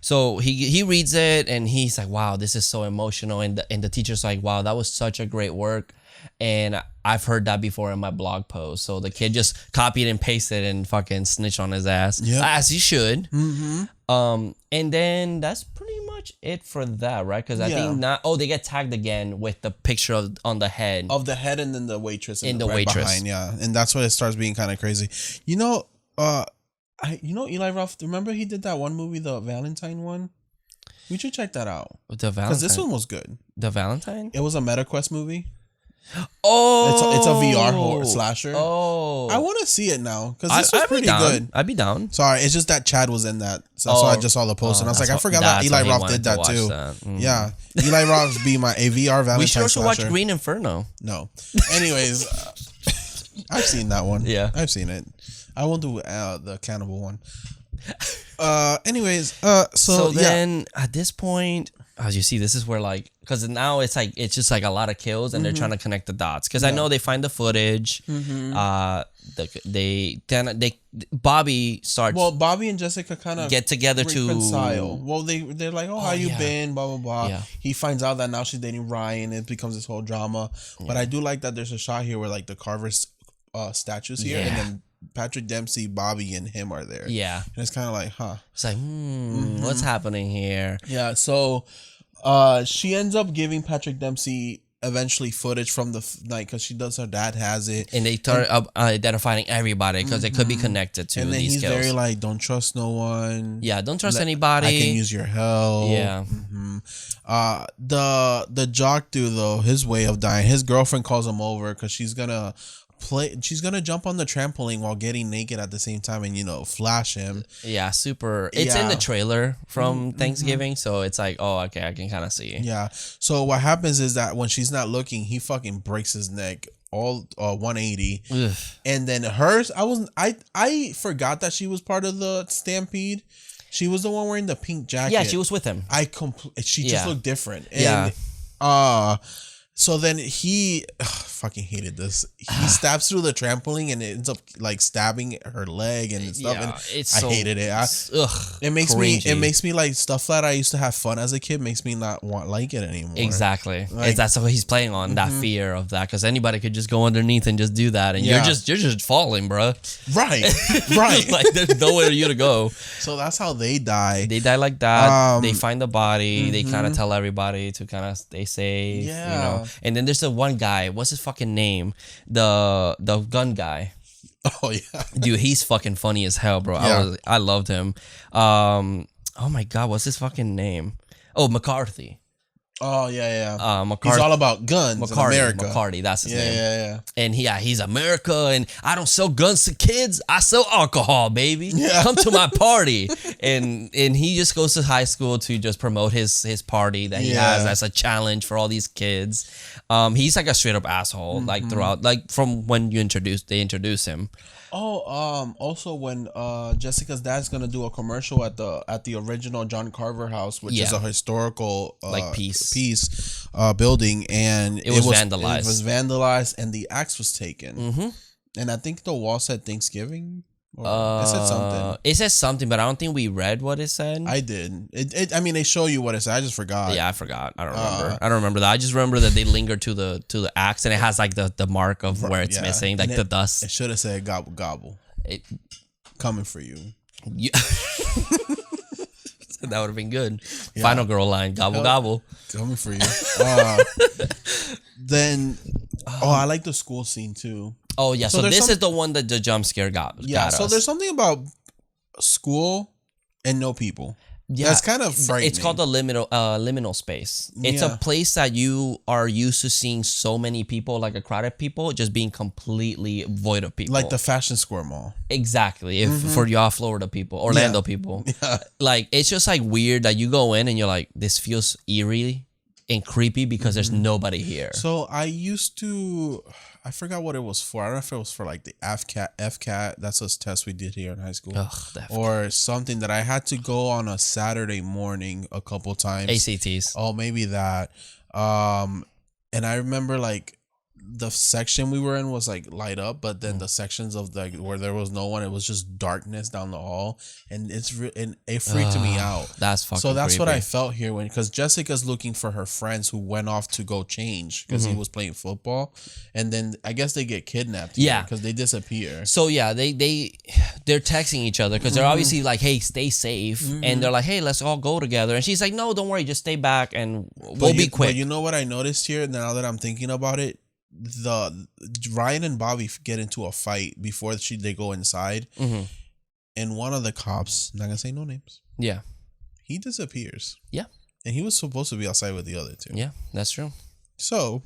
[SPEAKER 2] So he reads it, and he's like, wow, this is so emotional. And the teacher's like, wow, that was such a great work. And I've heard that before in my blog post. So the kid just copied and pasted and fucking snitched on his ass. Yep. As he should. And then that's pretty much it for that, right? Because I think they get tagged again with the picture on the head.
[SPEAKER 1] Of the head, and then the waitress.
[SPEAKER 2] In the waitress.
[SPEAKER 1] Behind, yeah. And that's when it starts being kind of crazy. Eli Roth, remember he did that one movie, the Valentine one? We should check that out.
[SPEAKER 2] The Valentine?
[SPEAKER 1] Because this one was good.
[SPEAKER 2] The Valentine?
[SPEAKER 1] It was a MetaQuest movie.
[SPEAKER 2] Oh,
[SPEAKER 1] it's a VR horror slasher.
[SPEAKER 2] Oh,
[SPEAKER 1] I want to see it now because this was
[SPEAKER 2] I'd
[SPEAKER 1] pretty
[SPEAKER 2] be down.
[SPEAKER 1] good.
[SPEAKER 2] I'd be down.
[SPEAKER 1] Sorry, it's just that Chad was in that. So that's why I just saw the post and I was like, I forgot that Eli Roth did that too. Yeah, Eli Roth be my AVR Valentine.
[SPEAKER 2] We should also
[SPEAKER 1] slasher.
[SPEAKER 2] watch Green Inferno.
[SPEAKER 1] No, anyways, I've seen that one.
[SPEAKER 2] Yeah,
[SPEAKER 1] I've seen it. I won't do the cannibal one. Anyways, so
[SPEAKER 2] then at this point, as you see, this is where like, because now it's like it's just like a lot of kills, and they're trying to connect the dots. Because I know they find the footage. Bobby starts.
[SPEAKER 1] Well, Bobby and Jessica kind of
[SPEAKER 2] get together to
[SPEAKER 1] reconcile. Well, they're like, oh, how you been? Blah blah blah.
[SPEAKER 2] Yeah.
[SPEAKER 1] He finds out that now she's dating Ryan. It becomes this whole drama. But I do like that there's a shot here where like the Carver's statues here, and then Patrick Dempsey, Bobby, and him are there.
[SPEAKER 2] Yeah,
[SPEAKER 1] and it's kind of like, huh?
[SPEAKER 2] It's like, what's happening here?
[SPEAKER 1] Yeah. So, she ends up giving Patrick Dempsey eventually footage from the night because she does. Her dad has it,
[SPEAKER 2] and they start identifying everybody because it could be connected to
[SPEAKER 1] and then
[SPEAKER 2] these
[SPEAKER 1] he's
[SPEAKER 2] kills.
[SPEAKER 1] Very like, don't trust no one.
[SPEAKER 2] Yeah, don't trust anybody.
[SPEAKER 1] I can use your help.
[SPEAKER 2] Yeah.
[SPEAKER 1] The jock dude though, his way of dying. His girlfriend calls him over because she's gonna jump on the trampoline while getting naked at the same time and flash him.
[SPEAKER 2] Yeah, super. It's in the trailer from Thanksgiving, so it's like, oh, okay, I can kind of see.
[SPEAKER 1] Yeah. So what happens is that when she's not looking, he fucking breaks his neck all 180.
[SPEAKER 2] Ugh.
[SPEAKER 1] And then hers, I forgot that she was part of the stampede. She was the one wearing the pink jacket.
[SPEAKER 2] Yeah, she was with him.
[SPEAKER 1] She just looked different. And, so then he fucking hated this. He stabs through the trampoline and it ends up like stabbing her leg and stuff.
[SPEAKER 2] Yeah,
[SPEAKER 1] and I hated it. It makes me like stuff that I used to have fun as a kid makes me not like it anymore.
[SPEAKER 2] Exactly. That's what he's playing on, that fear of that, because anybody could just go underneath and just do that, and you're just falling, bro.
[SPEAKER 1] Right. Like
[SPEAKER 2] there's nowhere for you to go.
[SPEAKER 1] So that's how they die.
[SPEAKER 2] They die like that. They find the body. They kind of tell everybody to kind of stay safe.
[SPEAKER 1] Yeah.
[SPEAKER 2] And then there's the one guy. What's his fucking name? The gun guy.
[SPEAKER 1] Oh yeah,
[SPEAKER 2] dude, he's fucking funny as hell, bro.
[SPEAKER 1] Yeah.
[SPEAKER 2] I loved him. Oh my god, what's his fucking name? Oh, McCarthy.
[SPEAKER 1] Oh yeah.
[SPEAKER 2] McCarthy.
[SPEAKER 1] He's all about guns.
[SPEAKER 2] McCarty, that's his name.
[SPEAKER 1] Yeah.
[SPEAKER 2] And he's America, and I don't sell guns to kids. I sell alcohol, baby. Yeah. Come to my party. and he just goes to high school to just promote his party that he has as a challenge for all these kids. He's like a straight up asshole, like throughout, like from when they introduce him.
[SPEAKER 1] Oh, also when Jessica's dad's gonna do a commercial at the original John Carver house, which is a historical piece building, and it was vandalized. It was vandalized, and the axe was taken. And I think the wall said Thanksgiving. It said something.
[SPEAKER 2] It says something, but I don't think we read what it said.
[SPEAKER 1] I did. I mean, they show you what it said. I just forgot.
[SPEAKER 2] Yeah, I forgot. I don't remember. I don't remember that. I just remember that they linger to the axe, and it has like the mark of where it's missing, like the dust.
[SPEAKER 1] It should have said gobble gobble. Coming for you.
[SPEAKER 2] That would have been good. Yeah. Final girl line, gobble gobble.
[SPEAKER 1] Coming for you. Then, I like the school scene too.
[SPEAKER 2] Oh yeah, so this is the one that the jump scare got.
[SPEAKER 1] Yeah, so there's something about school and no people. Yeah, that's kind of frightening.
[SPEAKER 2] It's called the liminal space. It's a place that you are used to seeing so many people, like a crowd of people, just being completely void of people.
[SPEAKER 1] Like the Fashion Square Mall.
[SPEAKER 2] Exactly. For y'all Florida people, Orlando people. Yeah. Like, it's just like weird that you go in and you're like, this feels eerie and creepy because there's nobody here.
[SPEAKER 1] So I forgot what it was for. I don't know if it was for like the FCAT. That's a test we did here in high school. Or something that I had to go on a Saturday morning a couple times.
[SPEAKER 2] ACTs.
[SPEAKER 1] Oh, maybe that. And I remember like the section we were in was like light up, but then the sections of like where there was no one, it was just darkness down the hall, and it freaked me out.
[SPEAKER 2] That's fucking
[SPEAKER 1] so that's
[SPEAKER 2] creepy.
[SPEAKER 1] what I felt here because Jessica's looking for her friends who went off to go change because he was playing football, and then I guess they get kidnapped. Because they disappear.
[SPEAKER 2] So yeah, they're texting each other because they're obviously like, hey, stay safe, and they're like, hey, let's all go together, and she's like, no, don't worry, just stay back and we'll be quick.
[SPEAKER 1] But you know what I noticed here now that I'm thinking about it? The Ryan and Bobby get into a fight before they go inside, and one of the cops, not gonna say no names, he disappears.
[SPEAKER 2] Yeah,
[SPEAKER 1] and he was supposed to be outside with the other two.
[SPEAKER 2] Yeah, that's true.
[SPEAKER 1] So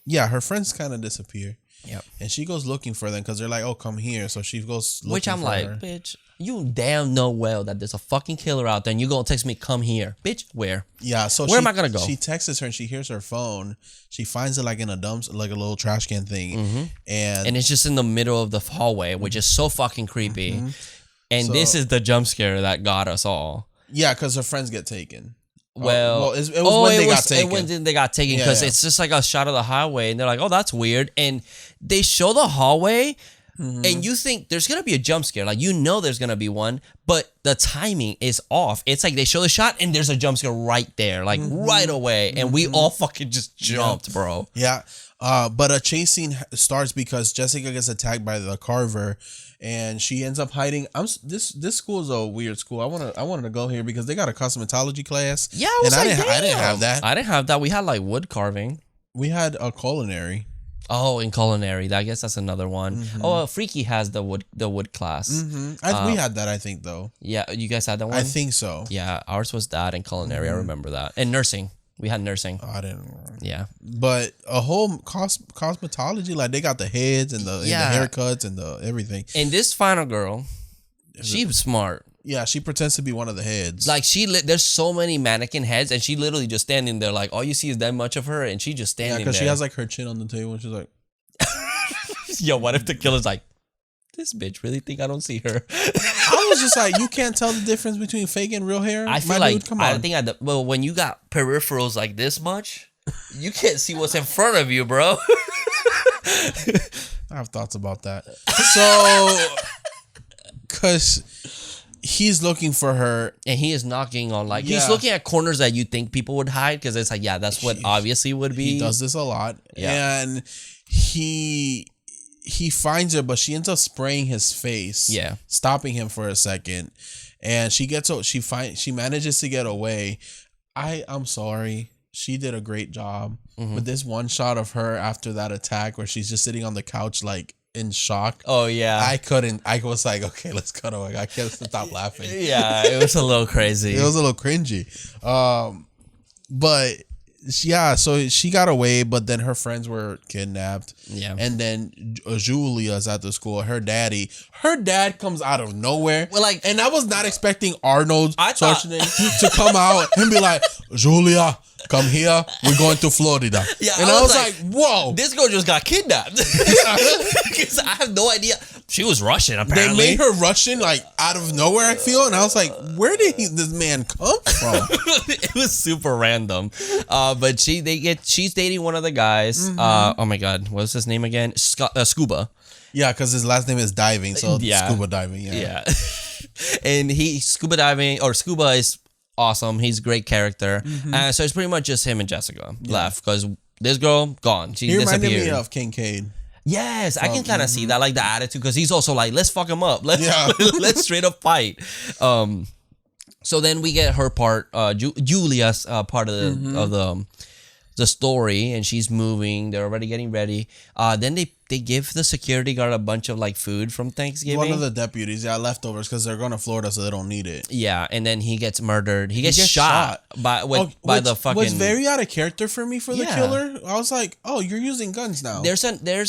[SPEAKER 1] Yeah, her friends kind of disappear.
[SPEAKER 2] Yep.
[SPEAKER 1] And she goes looking for them because they're like, oh, come here. So she goes looking
[SPEAKER 2] Which I'm
[SPEAKER 1] for
[SPEAKER 2] like,
[SPEAKER 1] her.
[SPEAKER 2] bitch, you damn know well that there's a fucking killer out there and you gonna text me, come here. Bitch, where?
[SPEAKER 1] Yeah, so
[SPEAKER 2] where am I gonna go?
[SPEAKER 1] She texts her and she hears her phone. She finds it like in a like a little trash can thing.
[SPEAKER 2] Mm-hmm.
[SPEAKER 1] And
[SPEAKER 2] it's just in the middle of the hallway, which is so fucking creepy.
[SPEAKER 1] Mm-hmm.
[SPEAKER 2] And
[SPEAKER 1] So-
[SPEAKER 2] this is the jump scare that got us all.
[SPEAKER 1] yeah, because her friends get taken.
[SPEAKER 2] Well,
[SPEAKER 1] it was when they got taken.
[SPEAKER 2] It was when they got taken because it's just like a shot of the highway, and they're like, "Oh, that's weird." And they show the hallway, and you think there's gonna be a jump scare, like you know there's gonna be one, but the timing is off. It's like they show the shot, and there's a jump scare right there, like right away, and we all fucking just jumped, bro.
[SPEAKER 1] Yeah, but a chase scene starts because Jessica gets attacked by the Carver, and she ends up hiding. This school is a weird school. I wanted to go here because they got a cosmetology class.
[SPEAKER 2] Yeah, I was
[SPEAKER 1] and
[SPEAKER 2] like,
[SPEAKER 1] I didn't have that.
[SPEAKER 2] I didn't have that. We had like wood carving.
[SPEAKER 1] We had a culinary.
[SPEAKER 2] Oh, in culinary, I guess that's another one. Oh, Freaky has the wood class.
[SPEAKER 1] We had that, I think, though.
[SPEAKER 2] Yeah, you guys had that one.
[SPEAKER 1] I think so.
[SPEAKER 2] Yeah, ours was that in culinary. I remember that. And nursing, we had nursing.
[SPEAKER 1] I didn't.
[SPEAKER 2] Yeah,
[SPEAKER 1] But a whole cosmetology, like they got the heads and the haircuts and the everything.
[SPEAKER 2] and this final girl, she was smart.
[SPEAKER 1] Yeah, she pretends to be one of the heads.
[SPEAKER 2] Like there's so many mannequin heads, and she literally just standing there, like all you see is that much of her, and she just standing there.
[SPEAKER 1] because she has like her chin on the table, and she's like,
[SPEAKER 2] Yo, what if the killer's like, this bitch really think I don't see her?
[SPEAKER 1] I was just like, you can't tell the difference between fake and real hair.
[SPEAKER 2] I feel
[SPEAKER 1] My
[SPEAKER 2] like
[SPEAKER 1] dude, come on.
[SPEAKER 2] I think when you got peripherals like this much, you can't see what's in front of you, bro.
[SPEAKER 1] I have thoughts about that. So, because he's looking for her.
[SPEAKER 2] And he is knocking on he's
[SPEAKER 1] Yeah.
[SPEAKER 2] looking at corners that you think people would hide because it's like, yeah, that's what obviously would be.
[SPEAKER 1] He does this a lot.
[SPEAKER 2] Yeah.
[SPEAKER 1] And he finds her, but she ends up spraying his face.
[SPEAKER 2] Yeah.
[SPEAKER 1] Stopping him for a second. And she manages to get away. I'm sorry. She did a great job. But this one shot of her after that attack where she's just sitting on the couch like in shock.
[SPEAKER 2] Oh yeah.
[SPEAKER 1] I was like, okay, let's cut away. I can't stop laughing.
[SPEAKER 2] Yeah, it was a little crazy.
[SPEAKER 1] It was a little cringy. But yeah, so she got away, but then her friends were kidnapped.
[SPEAKER 2] Yeah.
[SPEAKER 1] And then Julia's at the school. Her dad comes out of nowhere.
[SPEAKER 2] Well, like,
[SPEAKER 1] and I was not expecting Arnold
[SPEAKER 2] I thought-
[SPEAKER 1] Schwarzenegger to come out and be like, Julia, come here. We're going to Florida.
[SPEAKER 2] Yeah,
[SPEAKER 1] and I was like, whoa.
[SPEAKER 2] This girl just got kidnapped. Because I have no idea. She was Russian, apparently.
[SPEAKER 1] They made her Russian like out of nowhere, I feel. And I was like, where did this man come from?
[SPEAKER 2] It was super random. But she's dating one of the guys. Oh my God. What's his name again? Scuba.
[SPEAKER 1] Yeah, because his last name is Diving. So
[SPEAKER 2] Yeah.
[SPEAKER 1] scuba diving. Yeah.
[SPEAKER 2] Yeah. And Scuba is awesome. He's a great character. So it's pretty much just him and Jessica left because this girl gone. She
[SPEAKER 1] He reminded
[SPEAKER 2] disappeared.
[SPEAKER 1] me of Kincaid.
[SPEAKER 2] Yes, I can kind of see that, like the attitude, because he's also like, let's fuck him up. Let's straight up fight. So then we get her part, Julia's part of the story, and she's moving. They're already getting ready. Then they give the security guard a bunch of like food from Thanksgiving.
[SPEAKER 1] One of the deputies, leftovers because they're going to Florida, so they don't need it.
[SPEAKER 2] Yeah, and then he gets murdered. He gets shot by the fucking.
[SPEAKER 1] Was very out of character for me for the
[SPEAKER 2] Yeah.
[SPEAKER 1] killer. I was like, oh, you're using guns now.
[SPEAKER 2] There's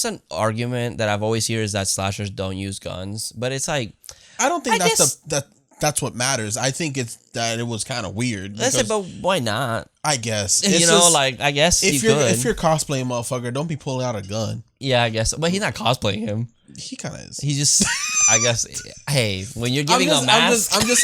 [SPEAKER 2] an argument that I've always heard is that slashers don't use guns, but it's like,
[SPEAKER 1] I don't think
[SPEAKER 2] I
[SPEAKER 1] that's what matters. I think it's that it was kind of weird.
[SPEAKER 2] listen, but why not?
[SPEAKER 1] I guess
[SPEAKER 2] I guess
[SPEAKER 1] if
[SPEAKER 2] you
[SPEAKER 1] you're
[SPEAKER 2] could.
[SPEAKER 1] if you're cosplaying, motherfucker, don't be pulling out a gun.
[SPEAKER 2] Yeah, I guess. But he's not cosplaying him.
[SPEAKER 1] He kind of is.
[SPEAKER 2] He just, I guess, hey, when you're giving a mask.
[SPEAKER 1] I'm just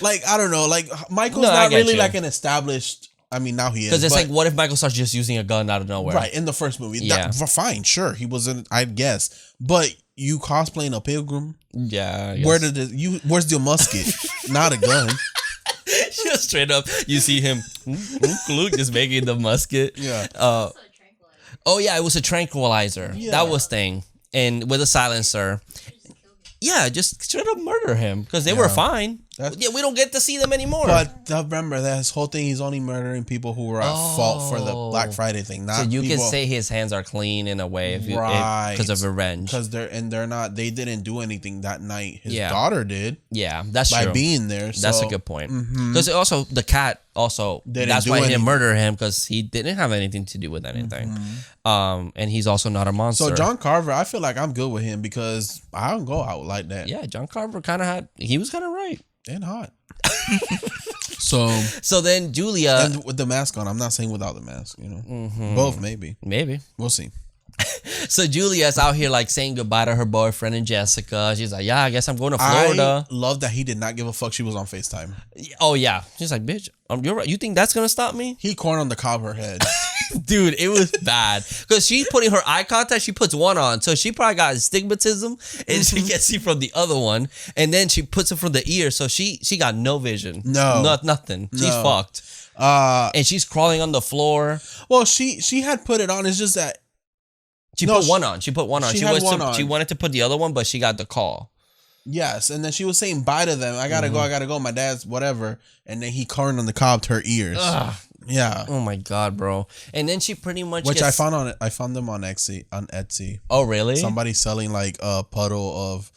[SPEAKER 1] like I don't know. Like Michael's
[SPEAKER 2] No, I
[SPEAKER 1] not
[SPEAKER 2] get
[SPEAKER 1] really
[SPEAKER 2] you.
[SPEAKER 1] like an established. I mean, now he is.
[SPEAKER 2] Because it's
[SPEAKER 1] but-
[SPEAKER 2] like, what if Michael starts just using a gun out of nowhere?
[SPEAKER 1] right in the first movie.
[SPEAKER 2] Yeah.
[SPEAKER 1] Fine, sure, he wasn't. I guess, but you cosplaying a pilgrim.
[SPEAKER 2] Yeah. I
[SPEAKER 1] Where
[SPEAKER 2] guess.
[SPEAKER 1] where's your musket? Not a gun.
[SPEAKER 2] Just straight up, you see him just making the musket.
[SPEAKER 1] Yeah.
[SPEAKER 2] Oh yeah, it was a tranquilizer.
[SPEAKER 1] Yeah.
[SPEAKER 2] That was thing, and with a silencer. Yeah, just straight up murder him because they were fine. We don't get to see them anymore.
[SPEAKER 1] But remember, that whole thing, he's only murdering people who were at fault for the Black Friday thing. Not
[SPEAKER 2] so you
[SPEAKER 1] people,
[SPEAKER 2] can say his hands are clean in a way because of revenge.
[SPEAKER 1] Because they didn't do anything that night. His daughter did.
[SPEAKER 2] Yeah, that's
[SPEAKER 1] by
[SPEAKER 2] true.
[SPEAKER 1] being there.
[SPEAKER 2] That's a good point. Because also the cat that's why he didn't murder him, because he didn't have anything to do with anything. And he's also not a monster.
[SPEAKER 1] So John Carver, I feel like I'm good with him because I don't go out like that.
[SPEAKER 2] Yeah, John Carver he was kind of right.
[SPEAKER 1] And hot.
[SPEAKER 2] So then Julia,
[SPEAKER 1] and with the mask on, I'm not saying without the mask, both maybe we'll see.
[SPEAKER 2] So Julia's out here like saying goodbye to her boyfriend and Jessica. She's like, yeah, I guess I'm going to Florida.
[SPEAKER 1] I love that he did not give a fuck she was on FaceTime.
[SPEAKER 2] Oh yeah, she's like, bitch, you're right. You think that's gonna stop me?
[SPEAKER 1] He corn on the cob her head.
[SPEAKER 2] Dude, it was bad because she's putting her eye contact. She puts one on, so she probably got astigmatism, and she gets see from the other one, and then she puts it from the ear, so she got no vision, nothing. She's fucked, and she's crawling on the floor.
[SPEAKER 1] Well, she had put it on. It's just that
[SPEAKER 2] she put one on. She put one on.
[SPEAKER 1] She
[SPEAKER 2] wanted to put the other one, but she got the call.
[SPEAKER 1] Yes, and then she was saying bye to them. I gotta go. My dad's whatever, and then he corned on the cob to her ears. Ugh. Yeah.
[SPEAKER 2] Oh my god, bro. And then she pretty much
[SPEAKER 1] I found them on Etsy.
[SPEAKER 2] Oh really?
[SPEAKER 1] Somebody selling like a puddle of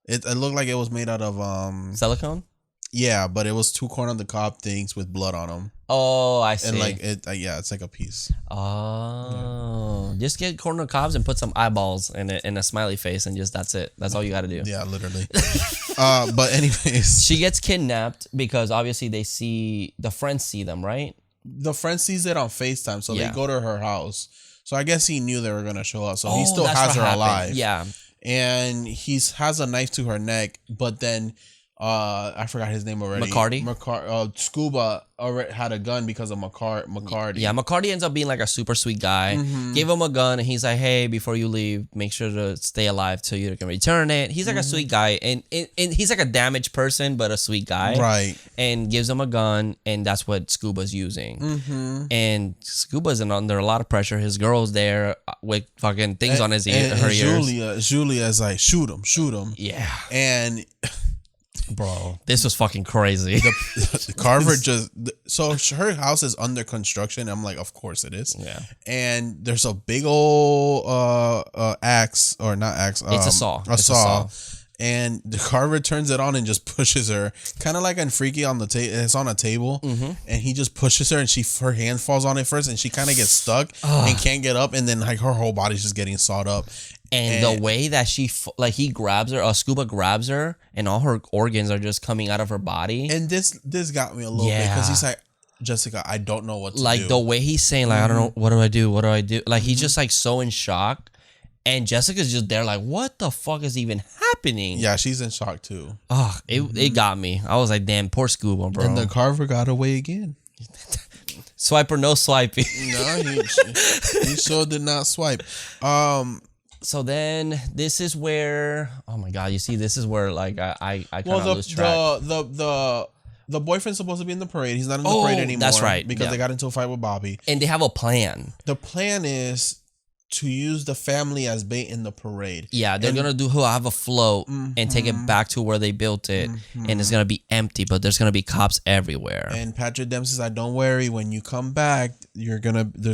[SPEAKER 1] it looked like it was made out of
[SPEAKER 2] silicone?
[SPEAKER 1] Yeah, but it was 2 corn on the cob things with blood on them.
[SPEAKER 2] Oh, I see.
[SPEAKER 1] And like it's like a piece.
[SPEAKER 2] Oh. Yeah. Just get corn on the cobs and put some eyeballs in it and a smiley face and just that's it. That's all you got to do.
[SPEAKER 1] Yeah, literally. But anyways,
[SPEAKER 2] she gets kidnapped because obviously the friends see them, right?
[SPEAKER 1] The friend sees it on FaceTime, so they go to her house. So I guess he knew they were gonna show up. So he still has her alive.
[SPEAKER 2] Yeah.
[SPEAKER 1] And he has a knife to her neck, but then I forgot his name already. Scuba already had a gun because of McCarty.
[SPEAKER 2] Yeah, McCarty ends up being like a super sweet guy. Gave him a gun and he's like, hey, before you leave, make sure to stay alive till you can return it. He's like a sweet guy, and he's like a damaged person but a sweet guy.
[SPEAKER 1] Right.
[SPEAKER 2] And gives him a gun, and that's what Scuba's using. And Scuba's under a lot of pressure. His girl's there with fucking things on his ears.
[SPEAKER 1] Julia is like, shoot him.
[SPEAKER 2] Yeah.
[SPEAKER 1] And
[SPEAKER 2] bro, this was fucking crazy.
[SPEAKER 1] Carver her house is under construction. I'm like, of course it is.
[SPEAKER 2] Yeah. And
[SPEAKER 1] there's a big old axe, or not axe.
[SPEAKER 2] It's a saw.
[SPEAKER 1] A saw. And the Carver turns it on and just pushes her, kind of like in Freaky on the table. It's on a table, and he just pushes her, and her hand falls on it first, and she kind of gets stuck and can't get up, and then like her whole body's just getting sawed up.
[SPEAKER 2] And the way that he grabs her, Scuba grabs her, and all her organs are just coming out of her body.
[SPEAKER 1] And this got me a little bit because he's like, Jessica, I don't know what to do.
[SPEAKER 2] Like the way he's saying, like, I don't know, what do I do? What do I do? Like he's just like so in shock. And Jessica's just there like, what the fuck is even happening?
[SPEAKER 1] Yeah, she's in shock too.
[SPEAKER 2] Oh, it got me. I was like, damn, poor Scuba, bro.
[SPEAKER 1] And the Carver got away again.
[SPEAKER 2] Swipe or no swiping?
[SPEAKER 1] No, he sure did not swipe.
[SPEAKER 2] So then this is where, oh my God, you see, this is where like I kind of lose track.
[SPEAKER 1] The boyfriend's supposed to be in the parade. He's not in the parade anymore.
[SPEAKER 2] That's right.
[SPEAKER 1] Because they got into a fight with Bobby.
[SPEAKER 2] And they have a plan. The
[SPEAKER 1] plan is to use the family as bait in the parade.
[SPEAKER 2] Yeah, they're going to have a float and take it back to where they built it. And it's going to be empty, but there's going to be cops everywhere.
[SPEAKER 1] And Patrick Dempsey's like, don't worry, when you come back, there's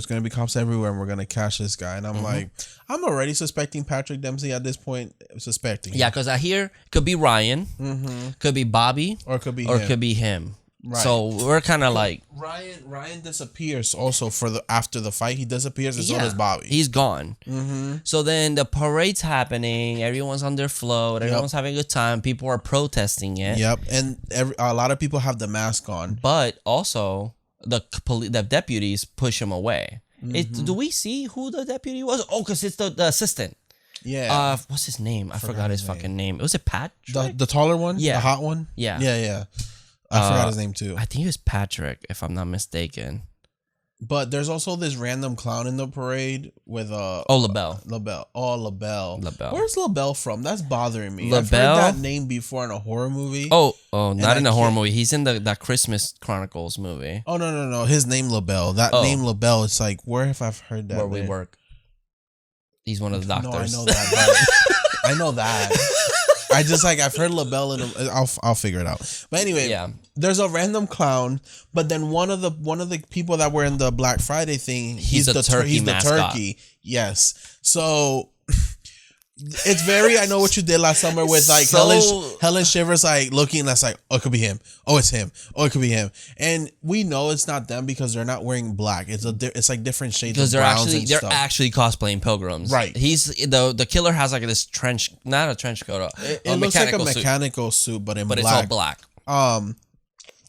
[SPEAKER 1] going to be cops everywhere, and we're going to catch this guy. And I'm like, I'm already suspecting Patrick Dempsey at this point. Yeah,
[SPEAKER 2] because I hear it could be Ryan, could be Bobby,
[SPEAKER 1] or it could be him.
[SPEAKER 2] Right. So we're kind of like
[SPEAKER 1] Ryan disappears also after the fight. He disappears, and so does Bobby.
[SPEAKER 2] He's gone. So then the parade's happening. Everyone's on their float. Everyone's having a good time. People are protesting it.
[SPEAKER 1] Yep, and a lot of people have the mask on.
[SPEAKER 2] But also the deputies push him away. Do we see who the deputy was? Oh, because it's the assistant.
[SPEAKER 1] Yeah.
[SPEAKER 2] What's his name? I forgot his fucking name. Was it Pat?
[SPEAKER 1] The taller one?
[SPEAKER 2] Yeah.
[SPEAKER 1] The hot one?
[SPEAKER 2] Yeah.
[SPEAKER 1] Yeah. I forgot his name too.
[SPEAKER 2] I think it was Patrick, if I'm not mistaken.
[SPEAKER 1] But there's also this random clown in the parade with
[SPEAKER 2] LaBelle.
[SPEAKER 1] LaBelle. Where's LaBelle from? That's bothering me.
[SPEAKER 2] LaBelle?
[SPEAKER 1] I've heard that name before in a horror movie.
[SPEAKER 2] Oh, not in a horror movie. He's in that Christmas Chronicles movie.
[SPEAKER 1] Oh no. His name LaBelle. That name LaBelle. It's like, where have I heard that?
[SPEAKER 2] Where we work. He's one of the doctors.
[SPEAKER 1] No, I know that. I know that. I just like I've heard LaBelle and I'll figure it out. But anyway, there's a random clown, but then one of the people that were in the Black Friday thing, he's the turkey. Yes. So it's very I know what you did last summer with like Helen Shivers like looking that's like, oh, it could be him. Oh, it's him. Oh, it could be him. And we know it's not them because they're not wearing black. It's like different shades of browns and stuff.
[SPEAKER 2] They're actually cosplaying pilgrims.
[SPEAKER 1] Right.
[SPEAKER 2] He's the killer has like this not a trench coat.
[SPEAKER 1] It looks like a mechanical suit, but black.
[SPEAKER 2] It's all black.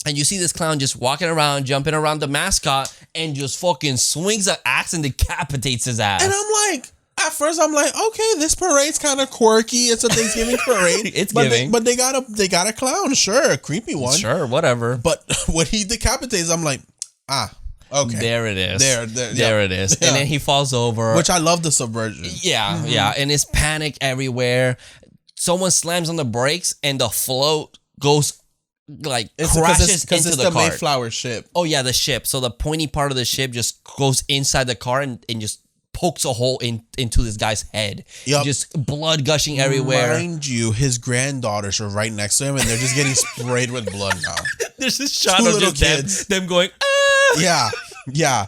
[SPEAKER 2] And you see this clown just walking around, jumping around the mascot, and just fucking swings an axe and decapitates his ass.
[SPEAKER 1] And I'm like, at first I'm like, okay, this parade's kind of quirky. It's a Thanksgiving parade.
[SPEAKER 2] It's giving.
[SPEAKER 1] But they got a clown, sure, a creepy one.
[SPEAKER 2] Sure, whatever.
[SPEAKER 1] But when he decapitates, I'm like, okay.
[SPEAKER 2] There it is.
[SPEAKER 1] There
[SPEAKER 2] it is.
[SPEAKER 1] Yeah.
[SPEAKER 2] And then he falls over.
[SPEAKER 1] Which I love the subversion.
[SPEAKER 2] Yeah, yeah. And it's panic everywhere. Someone slams on the brakes and the float goes crashes into the car.
[SPEAKER 1] Mayflower ship.
[SPEAKER 2] Oh yeah, the ship. So the pointy part of the ship just goes inside the car and just pokes a hole into this guy's head. Yep. Just blood gushing everywhere.
[SPEAKER 1] Mind you, his granddaughters are right next to him and they're just getting sprayed with blood now.
[SPEAKER 2] There's this shot of just them going, ah!
[SPEAKER 1] Yeah.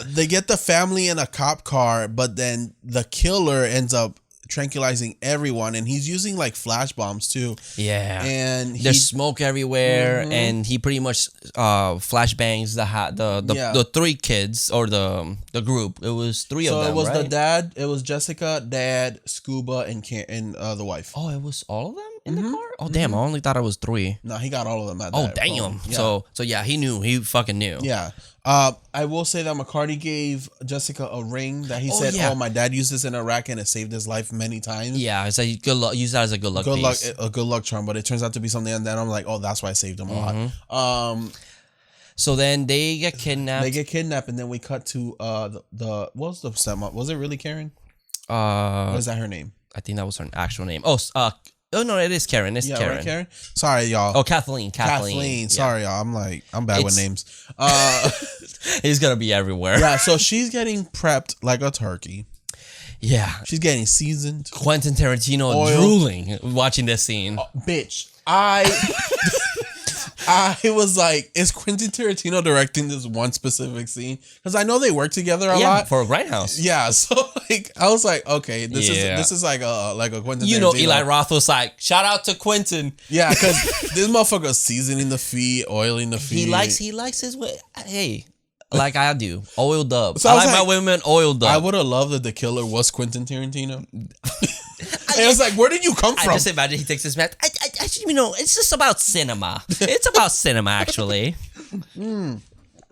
[SPEAKER 1] They get the family in a cop car, but then the killer ends up tranquilizing everyone, and he's using like flash bombs too.
[SPEAKER 2] Yeah,
[SPEAKER 1] and
[SPEAKER 2] there's smoke everywhere, and he pretty much flashbangs the three kids or the group. It was three of them. So it was
[SPEAKER 1] the dad. It was Jessica, dad, Scuba, and the wife.
[SPEAKER 2] Oh, it was all of them in the car. Oh damn! I only thought it was three.
[SPEAKER 1] No, he got all of them at that.
[SPEAKER 2] Oh damn! Yeah. So yeah, he knew. He fucking knew.
[SPEAKER 1] Yeah. I will say that McCarty gave Jessica a ring that he said, "Oh, my dad used this in Iraq and it saved his life many times."
[SPEAKER 2] Yeah, it's like good luck. Use that as a good luck piece.
[SPEAKER 1] A good luck charm. But it turns out to be something, and then I'm like, "Oh, that's why I saved him a lot."
[SPEAKER 2] So then they get kidnapped.
[SPEAKER 1] And then we cut to the what was the stepmom? Was it really Karen? What is that her name?
[SPEAKER 2] I think that was her actual name. Oh no, it is Karen. It's Karen.
[SPEAKER 1] Right, Karen. Sorry, y'all.
[SPEAKER 2] Oh, Kathleen.
[SPEAKER 1] Sorry, y'all. I'm bad with names.
[SPEAKER 2] He's gonna be everywhere.
[SPEAKER 1] Yeah. So she's getting prepped like a turkey.
[SPEAKER 2] Yeah.
[SPEAKER 1] She's getting seasoned.
[SPEAKER 2] Quentin Tarantino drooling watching this scene.
[SPEAKER 1] Bitch, I was like, is Quentin Tarantino directing this one specific scene? Because I know they work together a lot
[SPEAKER 2] for a Grindhouse.
[SPEAKER 1] Yeah, so like I was like, okay, this is like a Quentin.
[SPEAKER 2] You know, Eli Roth was like, shout out to Quentin.
[SPEAKER 1] Yeah, because this motherfucker's seasoning the feet, oiling the feet.
[SPEAKER 2] He likes his way. Hey. Like I do, oiled up. So I like my women oiled up.
[SPEAKER 1] I would have loved that the killer was Quentin Tarantino. I was like, where did you come from?
[SPEAKER 2] I just imagine he takes his meth. It's just about cinema. It's about cinema, actually.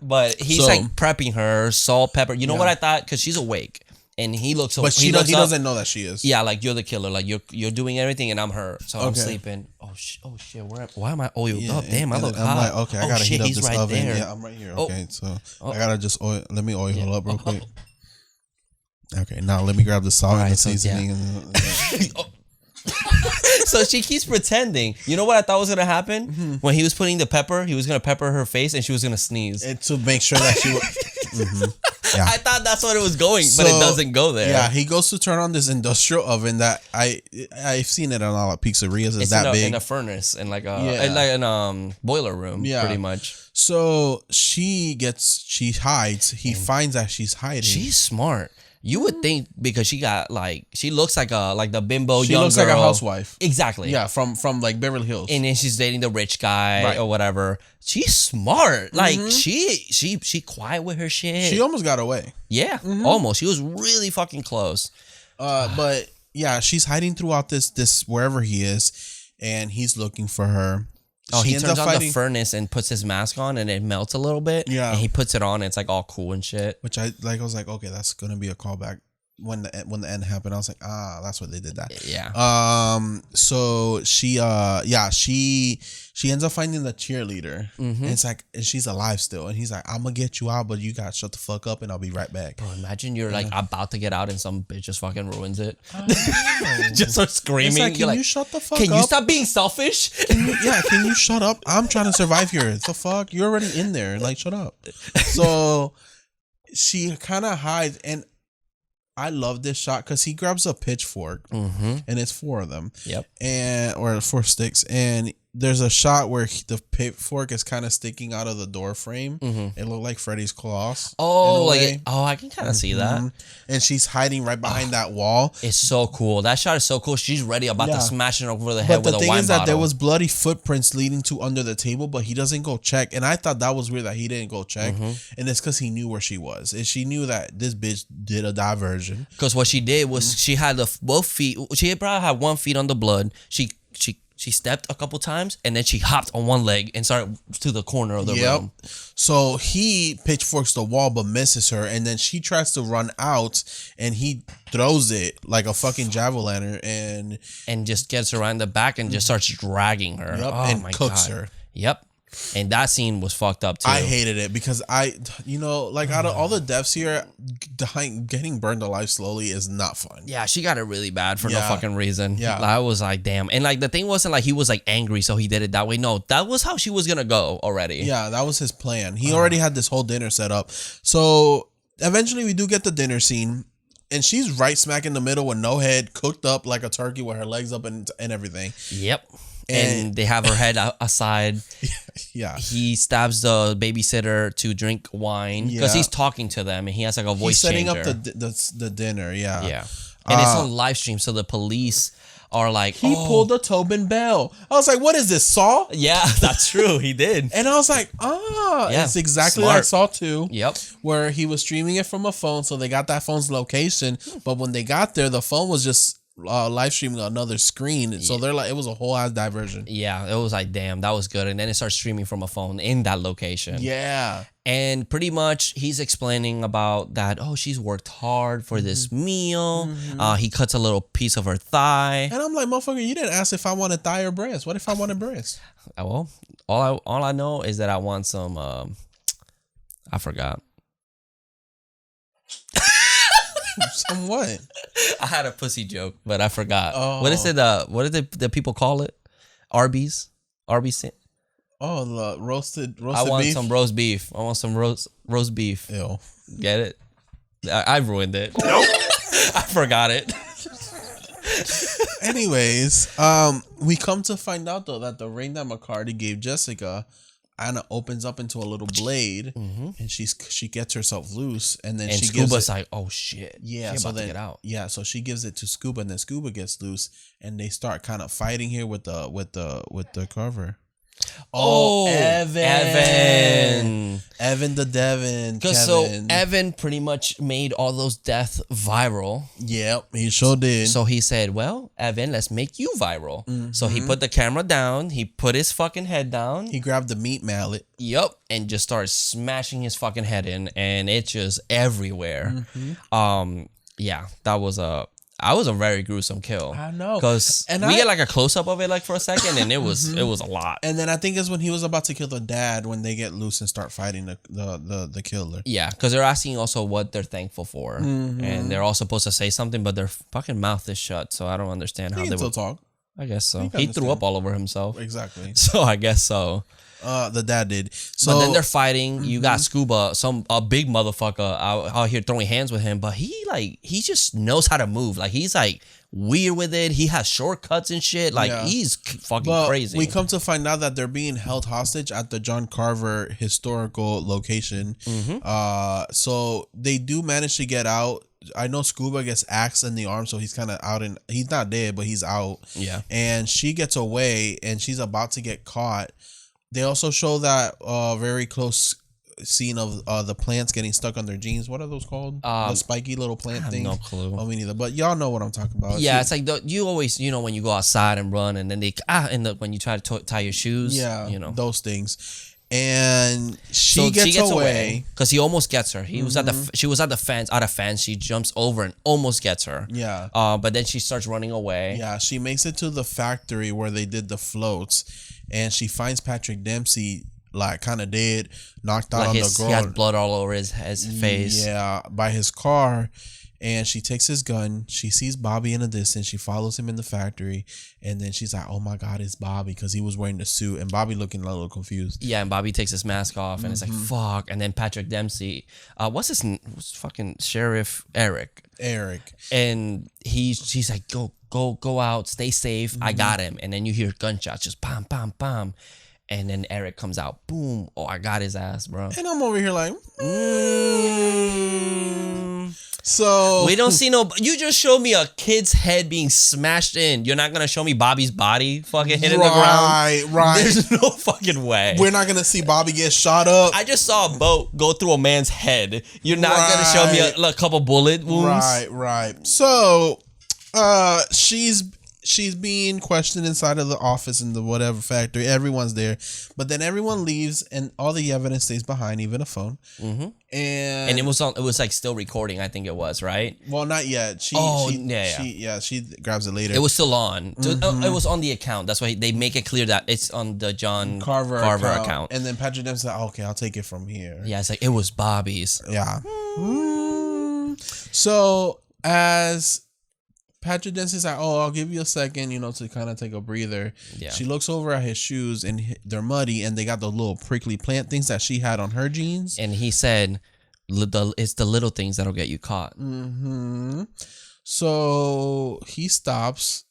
[SPEAKER 2] But he's like prepping her, salt, pepper. You know what I thought? Because she's awake. And he looks,
[SPEAKER 1] but he doesn't know that she is.
[SPEAKER 2] Yeah, like you're the killer. Like you're doing everything, and I'm her. So I'm sleeping. Oh shit! Why am I oiled up? Damn, I look hot. I'm like,
[SPEAKER 1] okay, I gotta heat up this oven. There. Yeah, I'm right here. Okay, so I gotta just let me oil up real quick. Okay, now let me grab the salt and the seasoning.
[SPEAKER 2] So she keeps pretending. You know what I thought was gonna happen? When he was putting the pepper, he was gonna pepper her face, and she was gonna sneeze.
[SPEAKER 1] And to make sure that she would.
[SPEAKER 2] Yeah. I thought that's what it was going, but it doesn't go there.
[SPEAKER 1] Yeah, he goes to turn on this industrial oven that I've seen it on all the pizzerias. It's that big
[SPEAKER 2] in a furnace and like a boiler room, pretty much.
[SPEAKER 1] So she hides. He finds that she's hiding.
[SPEAKER 2] She's smart. You would think because she looks like the bimbo
[SPEAKER 1] she
[SPEAKER 2] young
[SPEAKER 1] looks
[SPEAKER 2] girl.
[SPEAKER 1] Like a housewife.
[SPEAKER 2] Exactly.
[SPEAKER 1] Yeah, from like Beverly Hills.
[SPEAKER 2] And then she's dating the rich guy or whatever. She's smart. Like she quiet with her shit.
[SPEAKER 1] She almost got away.
[SPEAKER 2] Yeah, almost. She was really fucking close.
[SPEAKER 1] But yeah, she's hiding throughout this wherever he is, and he's looking for her.
[SPEAKER 2] Oh, he turns on the furnace and puts his mask on, and it melts a little bit. Yeah, and he puts it on. And it's like all cool and shit.
[SPEAKER 1] Which I was like, okay, that's gonna be a callback when the end happened. I was like, that's why they did that.
[SPEAKER 2] Yeah.
[SPEAKER 1] So she ends up finding the cheerleader. And it's like, and she's alive still, and he's like, I'm gonna get you out, but you gotta shut the fuck up, and I'll be right back.
[SPEAKER 2] Bro, imagine you're like about to get out, and some bitch just fucking ruins it. Just starts screaming.
[SPEAKER 1] It's like, can you shut the fuck up?
[SPEAKER 2] Can you stop being selfish?
[SPEAKER 1] Can you shut up? I'm trying to survive here. The fuck? You're already in there. Like, shut up. So she kind of hides, and I love this shot because he grabs a pitchfork, and it's 4 of them.
[SPEAKER 2] Yep.
[SPEAKER 1] Or 4 sticks, and there's a shot where the pitchfork is kind of sticking out of the door frame. It looked like Freddy's claws.
[SPEAKER 2] Oh, I can kind of see that.
[SPEAKER 1] And she's hiding right behind that wall.
[SPEAKER 2] It's so cool. That shot is so cool. She's ready, about to smash it over the head with a wine bottle. But the thing is that
[SPEAKER 1] there was bloody footprints leading to under the table, but he doesn't go check. And I thought that was weird that he didn't go check. And it's because he knew where she was. And she knew that this bitch did a diversion.
[SPEAKER 2] Because what she did was she had both feet. She probably had 1 foot on the blood. She stepped a couple times and then she hopped on one leg and started to the corner of the room.
[SPEAKER 1] So he pitchforks the wall but misses her, and then she tries to run out and he throws it like a fucking javelin
[SPEAKER 2] and just gets her around the back and just starts dragging her.
[SPEAKER 1] And cooks her.
[SPEAKER 2] Yep. And that scene was fucked up too.
[SPEAKER 1] I hated it because out of all the deaths here, getting burned alive slowly is not fun.
[SPEAKER 2] Yeah, she got it really bad for no fucking reason.
[SPEAKER 1] Yeah.
[SPEAKER 2] I was like, damn. And like the thing wasn't like he was like angry, so he did it that way. No, that was how she was gonna go already.
[SPEAKER 1] Yeah, that was his plan. He already had this whole dinner set up. So eventually we do get the dinner scene. And she's right smack in the middle with no head, cooked up like a turkey with her legs up and everything.
[SPEAKER 2] Yep. And they have her head aside.
[SPEAKER 1] Yeah.
[SPEAKER 2] He stabs the babysitter to drink wine because he's talking to them and he has like a voice changer.
[SPEAKER 1] He's setting up the dinner. Yeah.
[SPEAKER 2] Yeah. And it's on live stream, so the police are like,
[SPEAKER 1] he pulled a Tobin Bell. I was like, what is this, Saw?
[SPEAKER 2] Yeah, that's true. He did.
[SPEAKER 1] And I was like, it's exactly like Saw 2.
[SPEAKER 2] Yep.
[SPEAKER 1] Where he was streaming it from a phone, so they got that phone's location. But when they got there, the phone was just live streaming another screen. So they're like, it was a whole ass diversion.
[SPEAKER 2] Yeah, it was like, damn, that was good. And then it starts streaming from a phone in that location.
[SPEAKER 1] Yeah.
[SPEAKER 2] And pretty much he's explaining about that, she's worked hard for this meal. He cuts a little piece of her thigh.
[SPEAKER 1] And I'm like, motherfucker, you didn't ask if I wanted thigh or breast. What if I wanted breast?
[SPEAKER 2] Well, all I know is that I want some, I forgot.
[SPEAKER 1] Some what?
[SPEAKER 2] I had a pussy joke, but I forgot. What is it? What did the people call it? Arby's? Arby's?
[SPEAKER 1] Oh, the roasted beef?
[SPEAKER 2] I want some roast beef. I want some roast beef.
[SPEAKER 1] Ew.
[SPEAKER 2] Get it? I ruined it. Nope. I forgot it.
[SPEAKER 1] Anyways, we come to find out though that the ring that McCarty gave Jessica Anna opens up into a little blade, and she gets herself loose, and then she gives
[SPEAKER 2] Scuba's like, oh shit,
[SPEAKER 1] so then get out. Yeah, so she gives it to Scuba, and then Scuba gets loose, and they start kind of fighting here with the cover. Evan the Devin.
[SPEAKER 2] Because so Evan pretty much made all those deaths viral.
[SPEAKER 1] Yep, he sure did.
[SPEAKER 2] So he said, well, Evan, let's make you viral. So he put the camera down. He put his fucking head down.
[SPEAKER 1] He grabbed the meat mallet.
[SPEAKER 2] Yep, and just started smashing his fucking head in, and it's just everywhere. Yeah, that was a very gruesome kill.
[SPEAKER 1] I know,
[SPEAKER 2] because we get like a close up of it like for a second, and it was a lot.
[SPEAKER 1] And then I think it's when he was about to kill the dad when they get loose and start fighting the killer.
[SPEAKER 2] Yeah, because they're asking also what they're thankful for, and they're all supposed to say something, but their fucking mouth is shut. So I don't understand how they would
[SPEAKER 1] talk.
[SPEAKER 2] I guess so. He threw up all over himself.
[SPEAKER 1] Exactly.
[SPEAKER 2] So I guess so.
[SPEAKER 1] The dad did. So,
[SPEAKER 2] but then they're fighting. You got Scuba, a big motherfucker out here throwing hands with him, but he just knows how to move. Like he's like weird with it. He has shortcuts and shit. Like he's fucking crazy.
[SPEAKER 1] We come to find out that they're being held hostage at the John Carver historical location. So they do manage to get out. I know Scuba gets axed in the arm, so he's kind of out, and he's not dead, but he's out.
[SPEAKER 2] Yeah.
[SPEAKER 1] And she gets away, and she's about to get caught. They also show that very close scene of the plants getting stuck on their jeans. What are those called? The spiky little plant things.
[SPEAKER 2] No clue.
[SPEAKER 1] Oh, me neither. But y'all know what I'm talking about.
[SPEAKER 2] Yeah, it's like you always, when you go outside and run, and then when you try to tie your shoes.
[SPEAKER 1] Yeah, those things. And she gets away
[SPEAKER 2] because he almost gets her. She was at the fence, out of fence. She jumps over and almost gets her.
[SPEAKER 1] Yeah.
[SPEAKER 2] But then she starts running away.
[SPEAKER 1] Yeah, she makes it to the factory where they did the floats, and she finds Patrick Dempsey like kind of dead, knocked out on the ground.
[SPEAKER 2] He had blood all over his face.
[SPEAKER 1] Yeah, by his car. And she takes his gun. She sees Bobby in the distance. She follows him in the factory. And then she's like, oh my God, it's Bobby. Because he was wearing the suit. And Bobby looking a little confused.
[SPEAKER 2] Yeah, and Bobby takes his mask off. And it's like, fuck. And then Patrick Dempsey. What's fucking Sheriff Eric. And she's like, go out. Stay safe. I got him. And then you hear gunshots. Just bam, bam, bam. And then Eric comes out. Boom. Oh, I got his ass, bro.
[SPEAKER 1] And I'm over here like, So
[SPEAKER 2] we don't see no. You just showed me a kid's head being smashed in. You're not gonna show me Bobby's body fucking hitting the ground.
[SPEAKER 1] Right.
[SPEAKER 2] There's no fucking way.
[SPEAKER 1] We're not gonna see Bobby get shot up.
[SPEAKER 2] I just saw a boat go through a man's head. You're not gonna show me a couple bullet wounds.
[SPEAKER 1] Right. So, she's being questioned inside of the office in the whatever factory. Everyone's there, but then everyone leaves, and all the evidence stays behind, even a phone.
[SPEAKER 2] Mm-hmm. And it was like still recording. I think it was right.
[SPEAKER 1] Well, not yet. She grabs it later.
[SPEAKER 2] It was still on. It was on the account. That's why they make it clear that it's on the John Carver account.
[SPEAKER 1] And then Patrick Dempsey's like, okay, I'll take it from here.
[SPEAKER 2] Yeah, it's like it was Bobby's.
[SPEAKER 1] Yeah. So as Patrick Dempsey's like, oh, I'll give you a second, to kind of take a breather. Yeah. She looks over at his shoes, and they're muddy, and they got the little prickly plant things that she had on her jeans.
[SPEAKER 2] And he said, it's the little things that'll get you caught.
[SPEAKER 1] Mm-hmm. So he stops.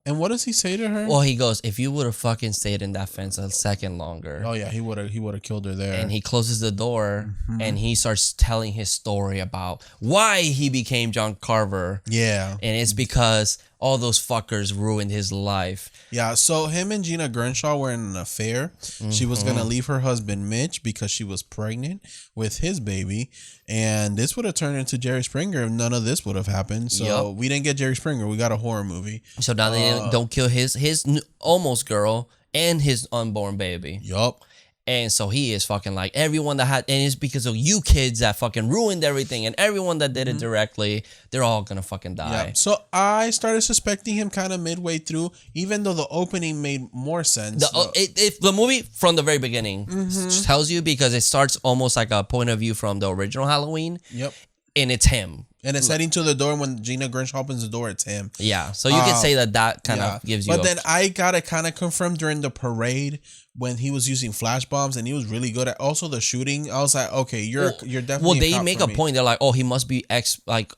[SPEAKER 1] And what does he say to her?
[SPEAKER 2] Well, he goes, if you would have fucking stayed in that fence a second longer.
[SPEAKER 1] Oh, yeah, he would have killed her there.
[SPEAKER 2] And he closes the door, and he starts telling his story about why he became John Carver.
[SPEAKER 1] Yeah.
[SPEAKER 2] And it's because all those fuckers ruined his life.
[SPEAKER 1] Yeah, so him and Gina Gernshaw were in an affair. She was going to leave her husband, Mitch, because she was pregnant with his baby. And this would have turned into Jerry Springer if none of this would have happened. So we didn't get Jerry Springer. We got a horror movie.
[SPEAKER 2] So now they don't kill his almost girl and his unborn baby.
[SPEAKER 1] Yup.
[SPEAKER 2] And so he is fucking like everyone that had, and it's because of you kids that fucking ruined everything, and everyone that did it directly, they're all gonna fucking die.
[SPEAKER 1] Yeah. So I started suspecting him kind of midway through, even though the opening made more sense.
[SPEAKER 2] The movie from the very beginning tells you, because it starts almost like a point of view from the original Halloween.
[SPEAKER 1] Yep.
[SPEAKER 2] And it's him.
[SPEAKER 1] And it's heading to the door. When Gina Gernshaw opens the door, it's him.
[SPEAKER 2] Yeah. So you can say that kind of gives you.
[SPEAKER 1] But then I got it kind of confirmed during the parade when he was using flash bombs, and he was really good at also the shooting. I was like, okay, you're definitely.
[SPEAKER 2] Well, they make a point. They're like, oh, he must be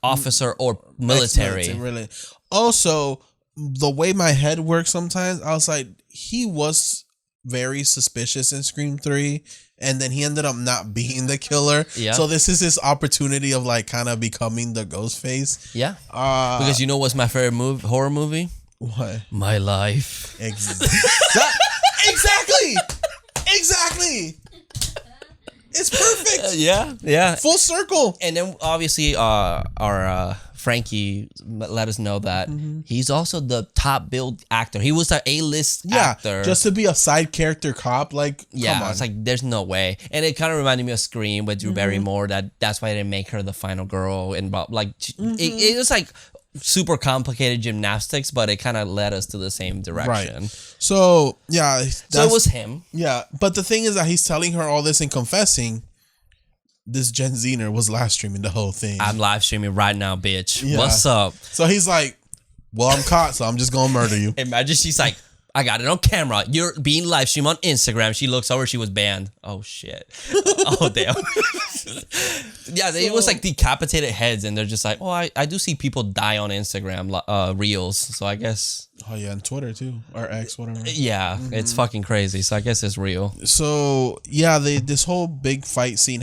[SPEAKER 2] officer or military.
[SPEAKER 1] Really. Also, the way my head works sometimes, I was like, he was very suspicious in Scream 3. And then he ended up not being the killer. Yeah. So this is his opportunity of like kind of becoming the Ghostface.
[SPEAKER 2] Yeah. Because you know what's my favorite horror movie?
[SPEAKER 1] What?
[SPEAKER 2] My Life.
[SPEAKER 1] Exactly. It's perfect.
[SPEAKER 2] Yeah.
[SPEAKER 1] Full circle.
[SPEAKER 2] And then obviously our Frankie let us know that he's also the top billed actor. He was an A-list actor.
[SPEAKER 1] Just to be a side character cop, like, come on.
[SPEAKER 2] It's like, there's no way. And it kind of reminded me of Scream with Drew Barrymore, that's why they didn't make her the final girl. And like, it was like super complicated gymnastics, but it kind of led us to the same direction.
[SPEAKER 1] Right. So, yeah.
[SPEAKER 2] So it was him.
[SPEAKER 1] Yeah. But the thing is that he's telling her all this and confessing. This Gen Zener was live streaming the whole thing.
[SPEAKER 2] I'm live streaming right now, bitch. Yeah. What's up?
[SPEAKER 1] So he's like, well, I'm caught, so I'm just going to murder you.
[SPEAKER 2] Imagine she's like, I got it on camera. You're being live streamed on Instagram. She looks over. She was banned. Oh, shit. Oh, damn. It was like decapitated heads, and they're just like, oh, I do see people die on Instagram reels. So I guess.
[SPEAKER 1] Oh, yeah, and Twitter, too. Or X, whatever.
[SPEAKER 2] Yeah, it's fucking crazy. So I guess it's real.
[SPEAKER 1] So, yeah, this whole big fight scene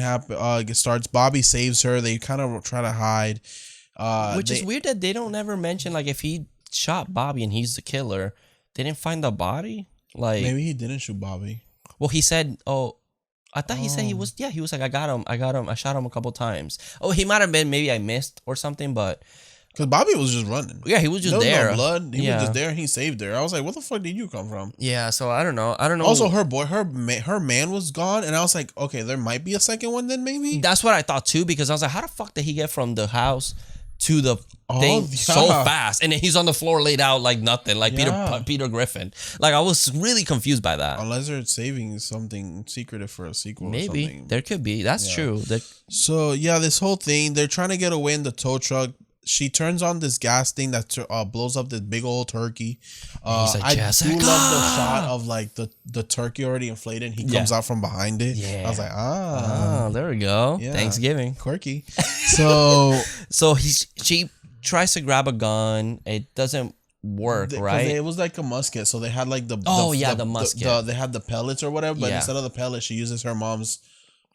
[SPEAKER 1] starts. Bobby saves her. They kind of try to hide.
[SPEAKER 2] Which is weird that they don't ever mention, like, if he shot Bobby and he's the killer, they didn't find the body? Like,
[SPEAKER 1] maybe he didn't shoot Bobby.
[SPEAKER 2] Well, he said, I thought he said he was like, I got him. I shot him a couple times. Oh, he might have been, maybe I missed or something, but.
[SPEAKER 1] Because Bobby was just running.
[SPEAKER 2] Yeah, he was just there.
[SPEAKER 1] No blood. He was just there and he saved her. I was like, what the fuck did you come from?
[SPEAKER 2] Yeah, so I don't know.
[SPEAKER 1] Also, her man was gone. And I was like, okay, there might be a second one then maybe?
[SPEAKER 2] That's what I thought too, because I was like, how the fuck did he get from the house to the thing so fast? And then he's on the floor laid out like nothing, like Peter Griffin. Like, I was really confused by that.
[SPEAKER 1] Unless they're saving something secretive for a sequel or something.
[SPEAKER 2] Maybe. There could be. That's true.
[SPEAKER 1] So, yeah, this whole thing, they're trying to get away in the tow truck. she turns on this gas thing that blows up this big old turkey.
[SPEAKER 2] He's like,
[SPEAKER 1] I
[SPEAKER 2] Jessica.
[SPEAKER 1] do love the shot of like the turkey already inflated. And he comes out from behind it.
[SPEAKER 2] Yeah.
[SPEAKER 1] I was like,
[SPEAKER 2] there we go.
[SPEAKER 1] Yeah.
[SPEAKER 2] Thanksgiving.
[SPEAKER 1] Quirky. So
[SPEAKER 2] she tries to grab a gun. It doesn't work, right?
[SPEAKER 1] It was like a musket. So they had like the
[SPEAKER 2] musket.
[SPEAKER 1] They had the pellets or whatever. But
[SPEAKER 2] Yeah.
[SPEAKER 1] instead of the pellets, she uses her mom's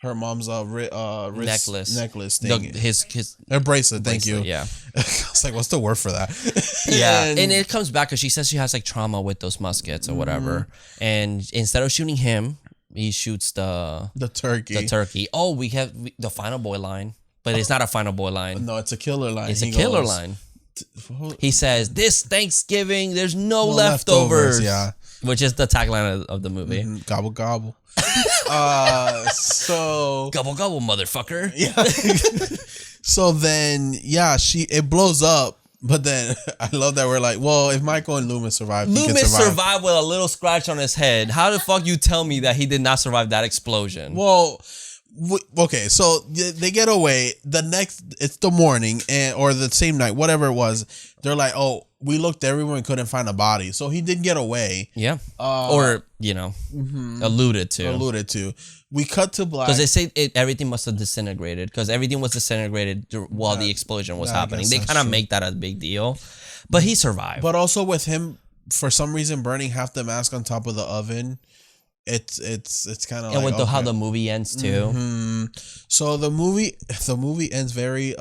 [SPEAKER 1] wrist necklace thing. Her bracelet. Thank you.
[SPEAKER 2] Yeah.
[SPEAKER 1] I was like, what's the word for that?
[SPEAKER 2] Yeah, and it comes back because she says she has like trauma with those muskets or whatever. And instead of shooting him, he shoots the turkey. Oh, we have the final boy line, but it's not a final boy line.
[SPEAKER 1] No, it's a killer line.
[SPEAKER 2] It's a killer line. He says, "This Thanksgiving, there's no leftovers."
[SPEAKER 1] Yeah,
[SPEAKER 2] which is the tagline of the movie.
[SPEAKER 1] Gobble gobble. So
[SPEAKER 2] Gobble gobble, motherfucker.
[SPEAKER 1] Yeah. So then, it blows up. But then I love that we're like, well, if Michael and Loomis survive, he can survive.
[SPEAKER 2] Survived with a little scratch on his head. How the fuck you tell me that he did not survive that explosion?
[SPEAKER 1] Well, okay, so they get away. It's the morning or the same night, whatever it was. They're like, oh, we looked everywhere and couldn't find a body. So he did get away.
[SPEAKER 2] Yeah. Or, alluded to. We cut to black. Because they say everything must have disintegrated. Because everything was disintegrated while the explosion was happening. They kind of make that a big deal. But he survived.
[SPEAKER 1] But also with him, for some reason, burning half the mask on top of the oven. It's kind of
[SPEAKER 2] and with how the movie ends too.
[SPEAKER 1] Mm-hmm. So the movie ends very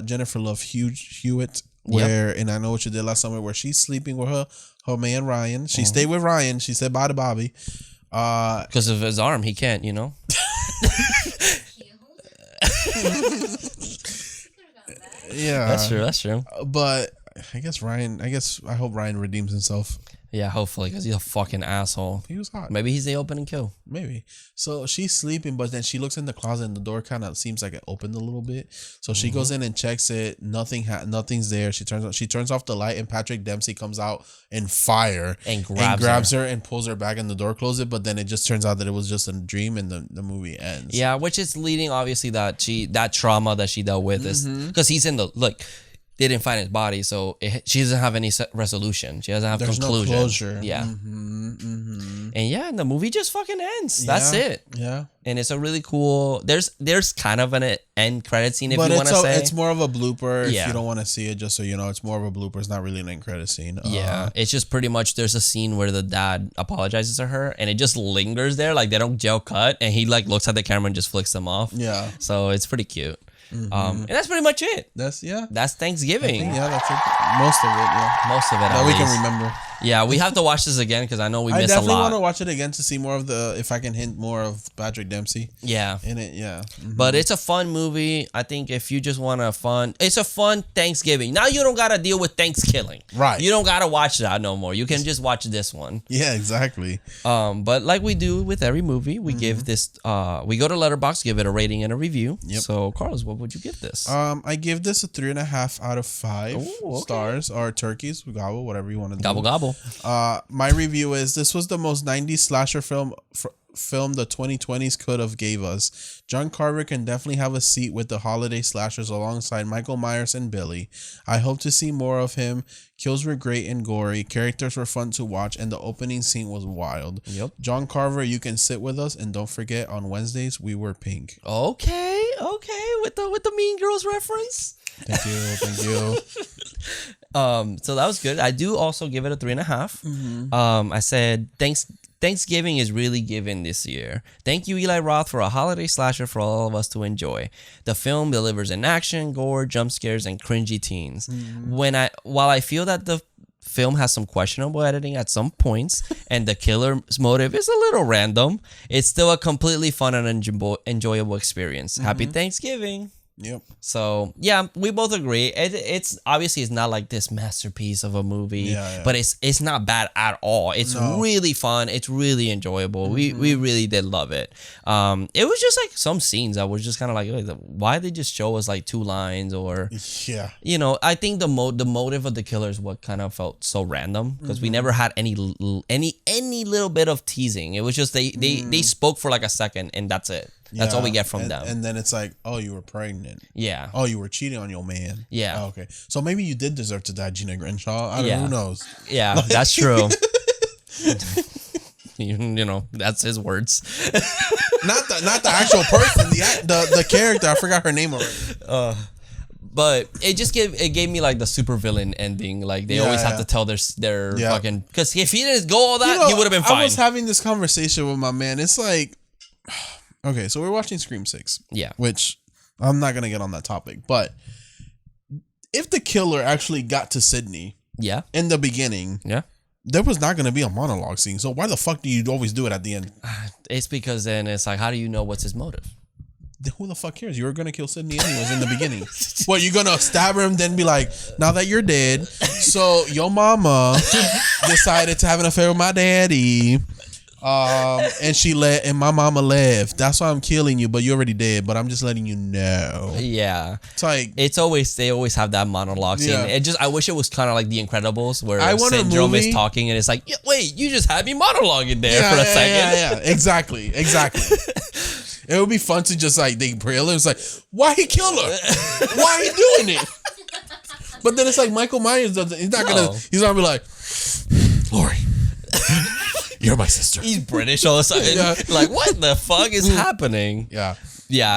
[SPEAKER 1] Jennifer Love Hewitt, where and I Know What You Did Last Summer, where she's sleeping with her man Ryan. She stayed with Ryan. She said bye to Bobby.
[SPEAKER 2] Because of his arm, he can't.
[SPEAKER 1] Yeah,
[SPEAKER 2] That's true.
[SPEAKER 1] But I hope Ryan redeems himself.
[SPEAKER 2] Yeah, hopefully, because he's a fucking asshole.
[SPEAKER 1] He was hot.
[SPEAKER 2] Maybe he's the open and kill.
[SPEAKER 1] Maybe. So she's sleeping, but then she looks in the closet and the door kind of seems like it opened a little bit. So she goes in and checks it. Nothing's there. She turns off the light, and Patrick Dempsey comes out in fire
[SPEAKER 2] and grabs
[SPEAKER 1] her and pulls her back, and the door closes it. But then it just turns out that it was just a dream, and the movie ends.
[SPEAKER 2] Yeah, which is leading obviously that trauma that she dealt with is because he's in the look. They didn't find his body, so she doesn't have any resolution. She doesn't have conclusion.
[SPEAKER 1] No closure.
[SPEAKER 2] Yeah. And the movie just fucking ends. That's it.
[SPEAKER 1] Yeah.
[SPEAKER 2] And it's a really cool. There's kind of an end credit scene if you want to say.
[SPEAKER 1] It's more of a blooper. If you don't want to see it, just so you know, it's more of a blooper. It's not really an end credit scene.
[SPEAKER 2] Yeah. It's just pretty much there's a scene where the dad apologizes to her, and it just lingers there, like they don't gel cut, and he like looks at the camera and just flicks them off.
[SPEAKER 1] Yeah.
[SPEAKER 2] So it's pretty cute. And that's pretty much it.
[SPEAKER 1] That's
[SPEAKER 2] Thanksgiving.
[SPEAKER 1] That's it. Most of it.
[SPEAKER 2] Most of it.
[SPEAKER 1] That we can remember.
[SPEAKER 2] Yeah, we have to watch this again because I know we missed a lot.
[SPEAKER 1] I definitely want to watch it again to see more of if I can hint more of Patrick Dempsey.
[SPEAKER 2] Yeah.
[SPEAKER 1] In it, yeah. Mm-hmm.
[SPEAKER 2] But it's a fun movie. I think if you just want it's a fun Thanksgiving. Now you don't got to deal with Thanksgiving.
[SPEAKER 1] Right.
[SPEAKER 2] You don't got to watch that no more. You can just watch this one.
[SPEAKER 1] Yeah, exactly.
[SPEAKER 2] But like we do with every movie, we give this, we go to Letterboxd, give it a rating and a review.
[SPEAKER 1] Yep.
[SPEAKER 2] So Carlos, what would you give this?
[SPEAKER 1] I give this a 3.5 out of 5 stars or turkeys, gobble, whatever you want to do.
[SPEAKER 2] Gobble gobble.
[SPEAKER 1] My review is this was the most 90s slasher film the 2020s could have gave us. John Carver can definitely have a seat with the holiday slashers alongside Michael Myers and Billy. I hope to see more of him. Kills were great and gory. Characters were fun to watch, and the opening scene was wild.
[SPEAKER 2] Yep.
[SPEAKER 1] John Carver, you can sit with us, and don't forget on Wednesdays we were pink.
[SPEAKER 2] Okay, with the Mean Girls reference.
[SPEAKER 1] Thank you.
[SPEAKER 2] So that was good. I do also give it a 3.5. I said Thanksgiving is really given this year. Thank you, Eli Roth, for a holiday slasher for all of us to enjoy. The film delivers in action, gore, jump scares, and cringy teens. While I feel that the film has some questionable editing at some points and the killer's motive is a little random, it's still a completely fun and enjoyable experience. Happy Thanksgiving.
[SPEAKER 1] Yep.
[SPEAKER 2] So yeah, we both agree. It's obviously it's not like this masterpiece of a movie, but it's not bad at all. It's really fun. It's really enjoyable. We really did love it. It was just like some scenes that was just kind of like why they just show us like 2 lines or I think the motive of the killer is what kind of felt so random because we never had any little bit of teasing. It was just they spoke for like a second and that's it. That's all we get from them.
[SPEAKER 1] And then it's like, oh, you were pregnant.
[SPEAKER 2] Yeah.
[SPEAKER 1] Oh, you were cheating on your man.
[SPEAKER 2] Yeah.
[SPEAKER 1] Oh, okay. So maybe you did deserve to die, Gina Grinshaw. I don't know. Who knows?
[SPEAKER 2] Yeah, that's true. You know, that's his words.
[SPEAKER 1] not the actual person, the character. I forgot her name already.
[SPEAKER 2] But it just gave me like the supervillain ending. Like they always have to tell their fucking, because if he didn't go all that, he would have been fine.
[SPEAKER 1] I was having this conversation with my man. It's like, okay, so we're watching Scream 6.
[SPEAKER 2] Yeah.
[SPEAKER 1] Which I'm not gonna get on that topic, but if the killer actually got to Sydney, in the beginning, there was not gonna be a monologue scene. So why the fuck do you always do it at the end?
[SPEAKER 2] It's because then it's like, how do you know what's his motive?
[SPEAKER 1] Who the fuck cares? You were gonna kill Sydney anyways in the beginning. What, you gonna stab him, then be like, now that you're dead, so your mama decided to have an affair with my daddy, and my mama left. That's why I'm killing you, but you're already dead. But I'm just letting you know.
[SPEAKER 2] Yeah,
[SPEAKER 1] it's like
[SPEAKER 2] they always have that monologue scene. I wish it was kind of like The Incredibles, where
[SPEAKER 1] Syndrome
[SPEAKER 2] is talking and it's like, wait, you just had me monologuing there for a second.
[SPEAKER 1] Yeah, exactly. It would be fun to just like they grill her. It's like, why he kill her? Why he doing it? But then it's like Michael Myers doesn't. He's not gonna be like, Lori, you're my sister.
[SPEAKER 2] He's British all of a sudden. Like, what the fuck is happening?
[SPEAKER 1] Yeah.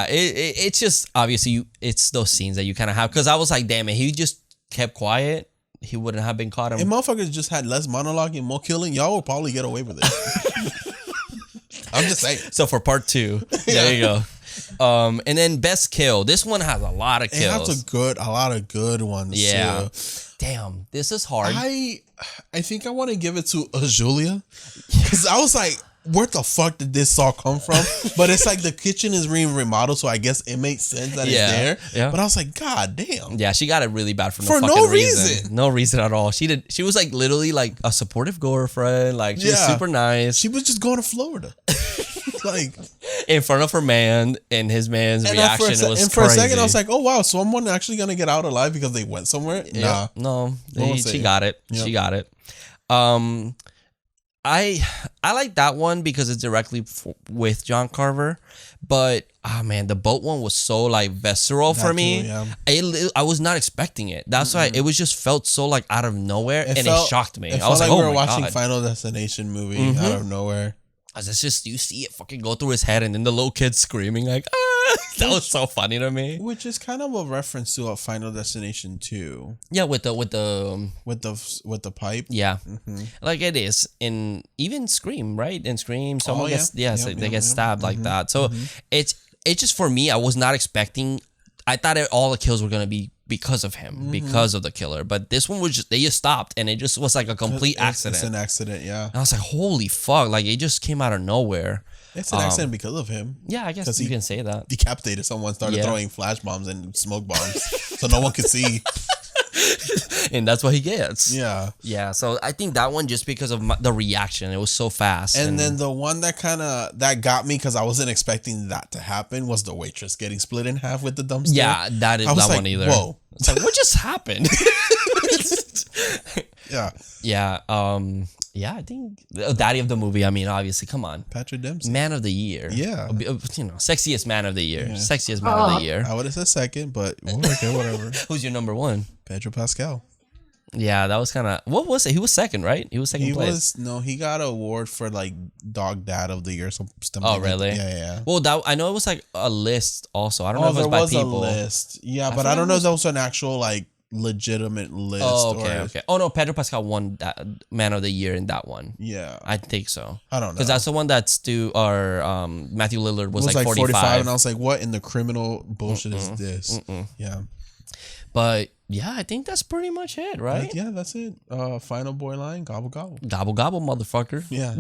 [SPEAKER 2] It's just obviously it's those scenes that you kind of have, because I was like, damn it, he just kept quiet, he wouldn't have been caught.
[SPEAKER 1] If motherfuckers just had less monologue and more killing, y'all would probably get away with it. I'm just saying.
[SPEAKER 2] So for part 2, there you go. And then best kill. This one has a lot of kills.
[SPEAKER 1] It has a lot of good ones.
[SPEAKER 2] Yeah. Damn, this is hard.
[SPEAKER 1] I think I want to give it to Julia, because I was like, where the fuck did this all come from? But it's like the kitchen is being remodeled, so I guess it makes sense that it's there. Yeah. But I was like, God damn.
[SPEAKER 2] Yeah, she got it really bad for no fucking reason. No reason at all. She was like literally like a supportive girlfriend. Like she was super nice.
[SPEAKER 1] She was just going to Florida. Like
[SPEAKER 2] in front of her man, and his man's reaction was crazy.
[SPEAKER 1] And for a second I was like, oh wow, someone actually gonna get out alive because they went somewhere? Nah.
[SPEAKER 2] No. She got it. Yep. She got it. I like that one because it's directly with John Carver, but man, the boat one was so like visceral for me. I was not expecting it. That's why it was just felt so like out of nowhere, and it shocked me. I was like,
[SPEAKER 1] we were watching Final Destination movie out of nowhere.
[SPEAKER 2] It's just, you see it fucking go through his head, and then the little kid screaming like, that was so funny to me.
[SPEAKER 1] Which is kind of a reference to a Final Destination 2.
[SPEAKER 2] Yeah, with the
[SPEAKER 1] pipe.
[SPEAKER 2] Yeah, like it is in even Scream, right? In Scream, someone gets they get stabbed like that. So it's just, for me, I was not expecting. I thought all the kills were gonna be because of him, because of the killer. But this one was just, they just stopped, and it just was like a complete accident.
[SPEAKER 1] It's an accident, yeah.
[SPEAKER 2] And I was like, holy fuck, like it just came out of nowhere.
[SPEAKER 1] It's an accident because of him.
[SPEAKER 2] Yeah, I guess you can say that.
[SPEAKER 1] Decapitated someone, started throwing flash bombs and smoke bombs so no one could see.
[SPEAKER 2] And that's what he gets.
[SPEAKER 1] Yeah.
[SPEAKER 2] Yeah, so I think that one, just because of the reaction, it was so fast.
[SPEAKER 1] And then the one that got me, because I wasn't expecting that to happen, was the waitress getting split in half with the dumpster.
[SPEAKER 2] Yeah, that one either.
[SPEAKER 1] Whoa.
[SPEAKER 2] It's like, what just happened?
[SPEAKER 1] Yeah.
[SPEAKER 2] Yeah. Yeah, I think daddy of the movie. I mean, obviously, come on,
[SPEAKER 1] Patrick Dempsey,
[SPEAKER 2] man of the year.
[SPEAKER 1] Yeah,
[SPEAKER 2] sexiest man of the year, sexiest man of the year.
[SPEAKER 1] I would have said second, but okay, whatever.
[SPEAKER 2] Who's your number one?
[SPEAKER 1] Pedro Pascal.
[SPEAKER 2] Yeah, that was kind of, what was it? He was second, right? He was second place.
[SPEAKER 1] He got an award for like dog dad of the year. Something.
[SPEAKER 2] Oh, really?
[SPEAKER 1] Yeah.
[SPEAKER 2] Well, I know it was like a list also. I don't know if it was by people.
[SPEAKER 1] A list. Yeah, but I don't know if that was an actual like legitimate list.
[SPEAKER 2] Oh, okay. Oh no, Pedro Pascal won that man of the year in that one.
[SPEAKER 1] Yeah,
[SPEAKER 2] I think so.
[SPEAKER 1] I don't know,
[SPEAKER 2] because that's the one that's Matthew Lillard was like 45,
[SPEAKER 1] and I was like, what in the criminal bullshit is this? Yeah,
[SPEAKER 2] but yeah, I think that's pretty much it, right?
[SPEAKER 1] That's it. Final boy line: gobble gobble,
[SPEAKER 2] gobble gobble, motherfucker.
[SPEAKER 1] Yeah.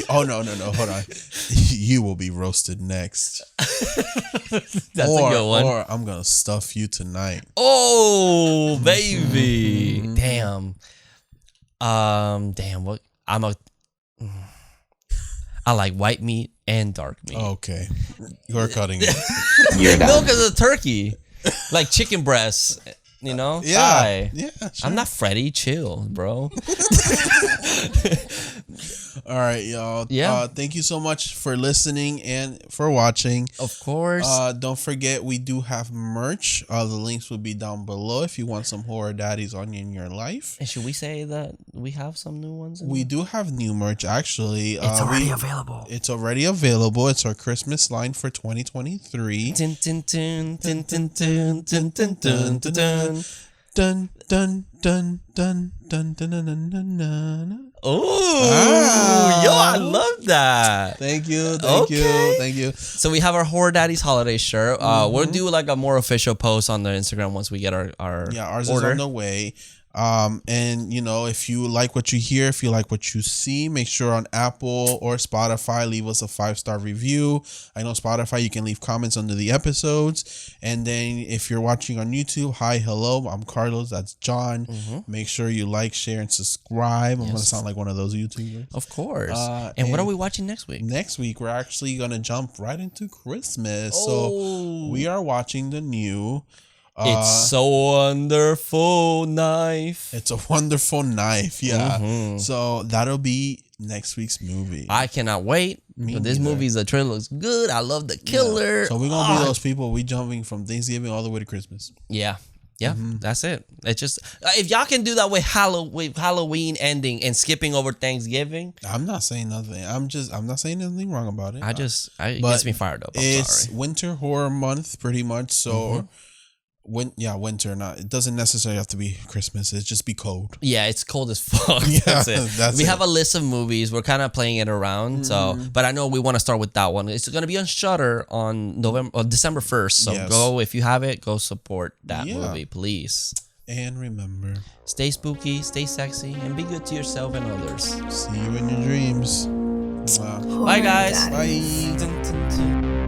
[SPEAKER 1] Oh no, hold on. You will be roasted next.
[SPEAKER 2] That's a good one.
[SPEAKER 1] Or I'm gonna stuff you tonight.
[SPEAKER 2] Oh baby, damn. Damn. What? I like white meat and dark meat.
[SPEAKER 1] Okay, you're cutting it.
[SPEAKER 2] You're done. No, because of turkey, like chicken breasts. You know,
[SPEAKER 1] yeah, sure.
[SPEAKER 2] I'm not Freddy. Chill, bro.
[SPEAKER 1] All right, y'all.
[SPEAKER 2] Yeah.
[SPEAKER 1] Thank you so much for listening and for watching.
[SPEAKER 2] Of course.
[SPEAKER 1] Don't forget, we do have merch. The links will be down below if you want some Horror Daddies on in your life.
[SPEAKER 2] And should we say that we have some new ones?
[SPEAKER 1] We do have new merch, actually.
[SPEAKER 2] It's already available.
[SPEAKER 1] It's already available. It's our Christmas line for 2023.
[SPEAKER 2] Tin, tin, tin, tin, tin, tin, tin, tin, tin, tin, tin.
[SPEAKER 1] Dun dun dun dun dun dun dun dun dun dun.
[SPEAKER 2] Oh, yo, I love that.
[SPEAKER 1] Thank you.
[SPEAKER 2] So we have our Horror Daddies holiday shirt. We'll do like a more official post on the Instagram once we get our
[SPEAKER 1] ours
[SPEAKER 2] order.
[SPEAKER 1] is on the way. And if you like what you hear, if you like what you see, make sure on Apple or Spotify, leave us a 5-star review. I know Spotify, you can leave comments under the episodes. And then if you're watching on YouTube, hi, hello, I'm Carlos, that's John. Make sure you like, share, and subscribe. I'm going to sound like one of those YouTubers.
[SPEAKER 2] Of course. And what are we watching next week?
[SPEAKER 1] Next week, we're actually going to jump right into Christmas. So we are watching the new...
[SPEAKER 2] It's a wonderful knife.
[SPEAKER 1] It's a wonderful knife, yeah. So that'll be next week's movie.
[SPEAKER 2] I cannot wait. This the trailer looks good. I love the killer.
[SPEAKER 1] Yeah. So we're gonna be those people. We jumping from Thanksgiving all the way to Christmas.
[SPEAKER 2] Yeah. That's it. It's just if y'all can do that with Halloween ending and skipping over Thanksgiving.
[SPEAKER 1] I'm not saying nothing. I'm not saying anything wrong about it.
[SPEAKER 2] It gets me fired up.
[SPEAKER 1] It's winter horror month, pretty much. So. Winter. It doesn't necessarily have to be Christmas. It just be cold.
[SPEAKER 2] Yeah, it's cold as fuck.
[SPEAKER 1] Yeah,
[SPEAKER 2] that's it. We have a list of movies. We're kind of playing it around. So, but I know we want to start with that one. It's gonna be on Shudder on December 1st. So go if you have it. Go support that movie, please.
[SPEAKER 1] And remember,
[SPEAKER 2] stay spooky, stay sexy, and be good to yourself and others.
[SPEAKER 1] See you in your dreams.
[SPEAKER 2] Bye, guys.
[SPEAKER 1] Bye.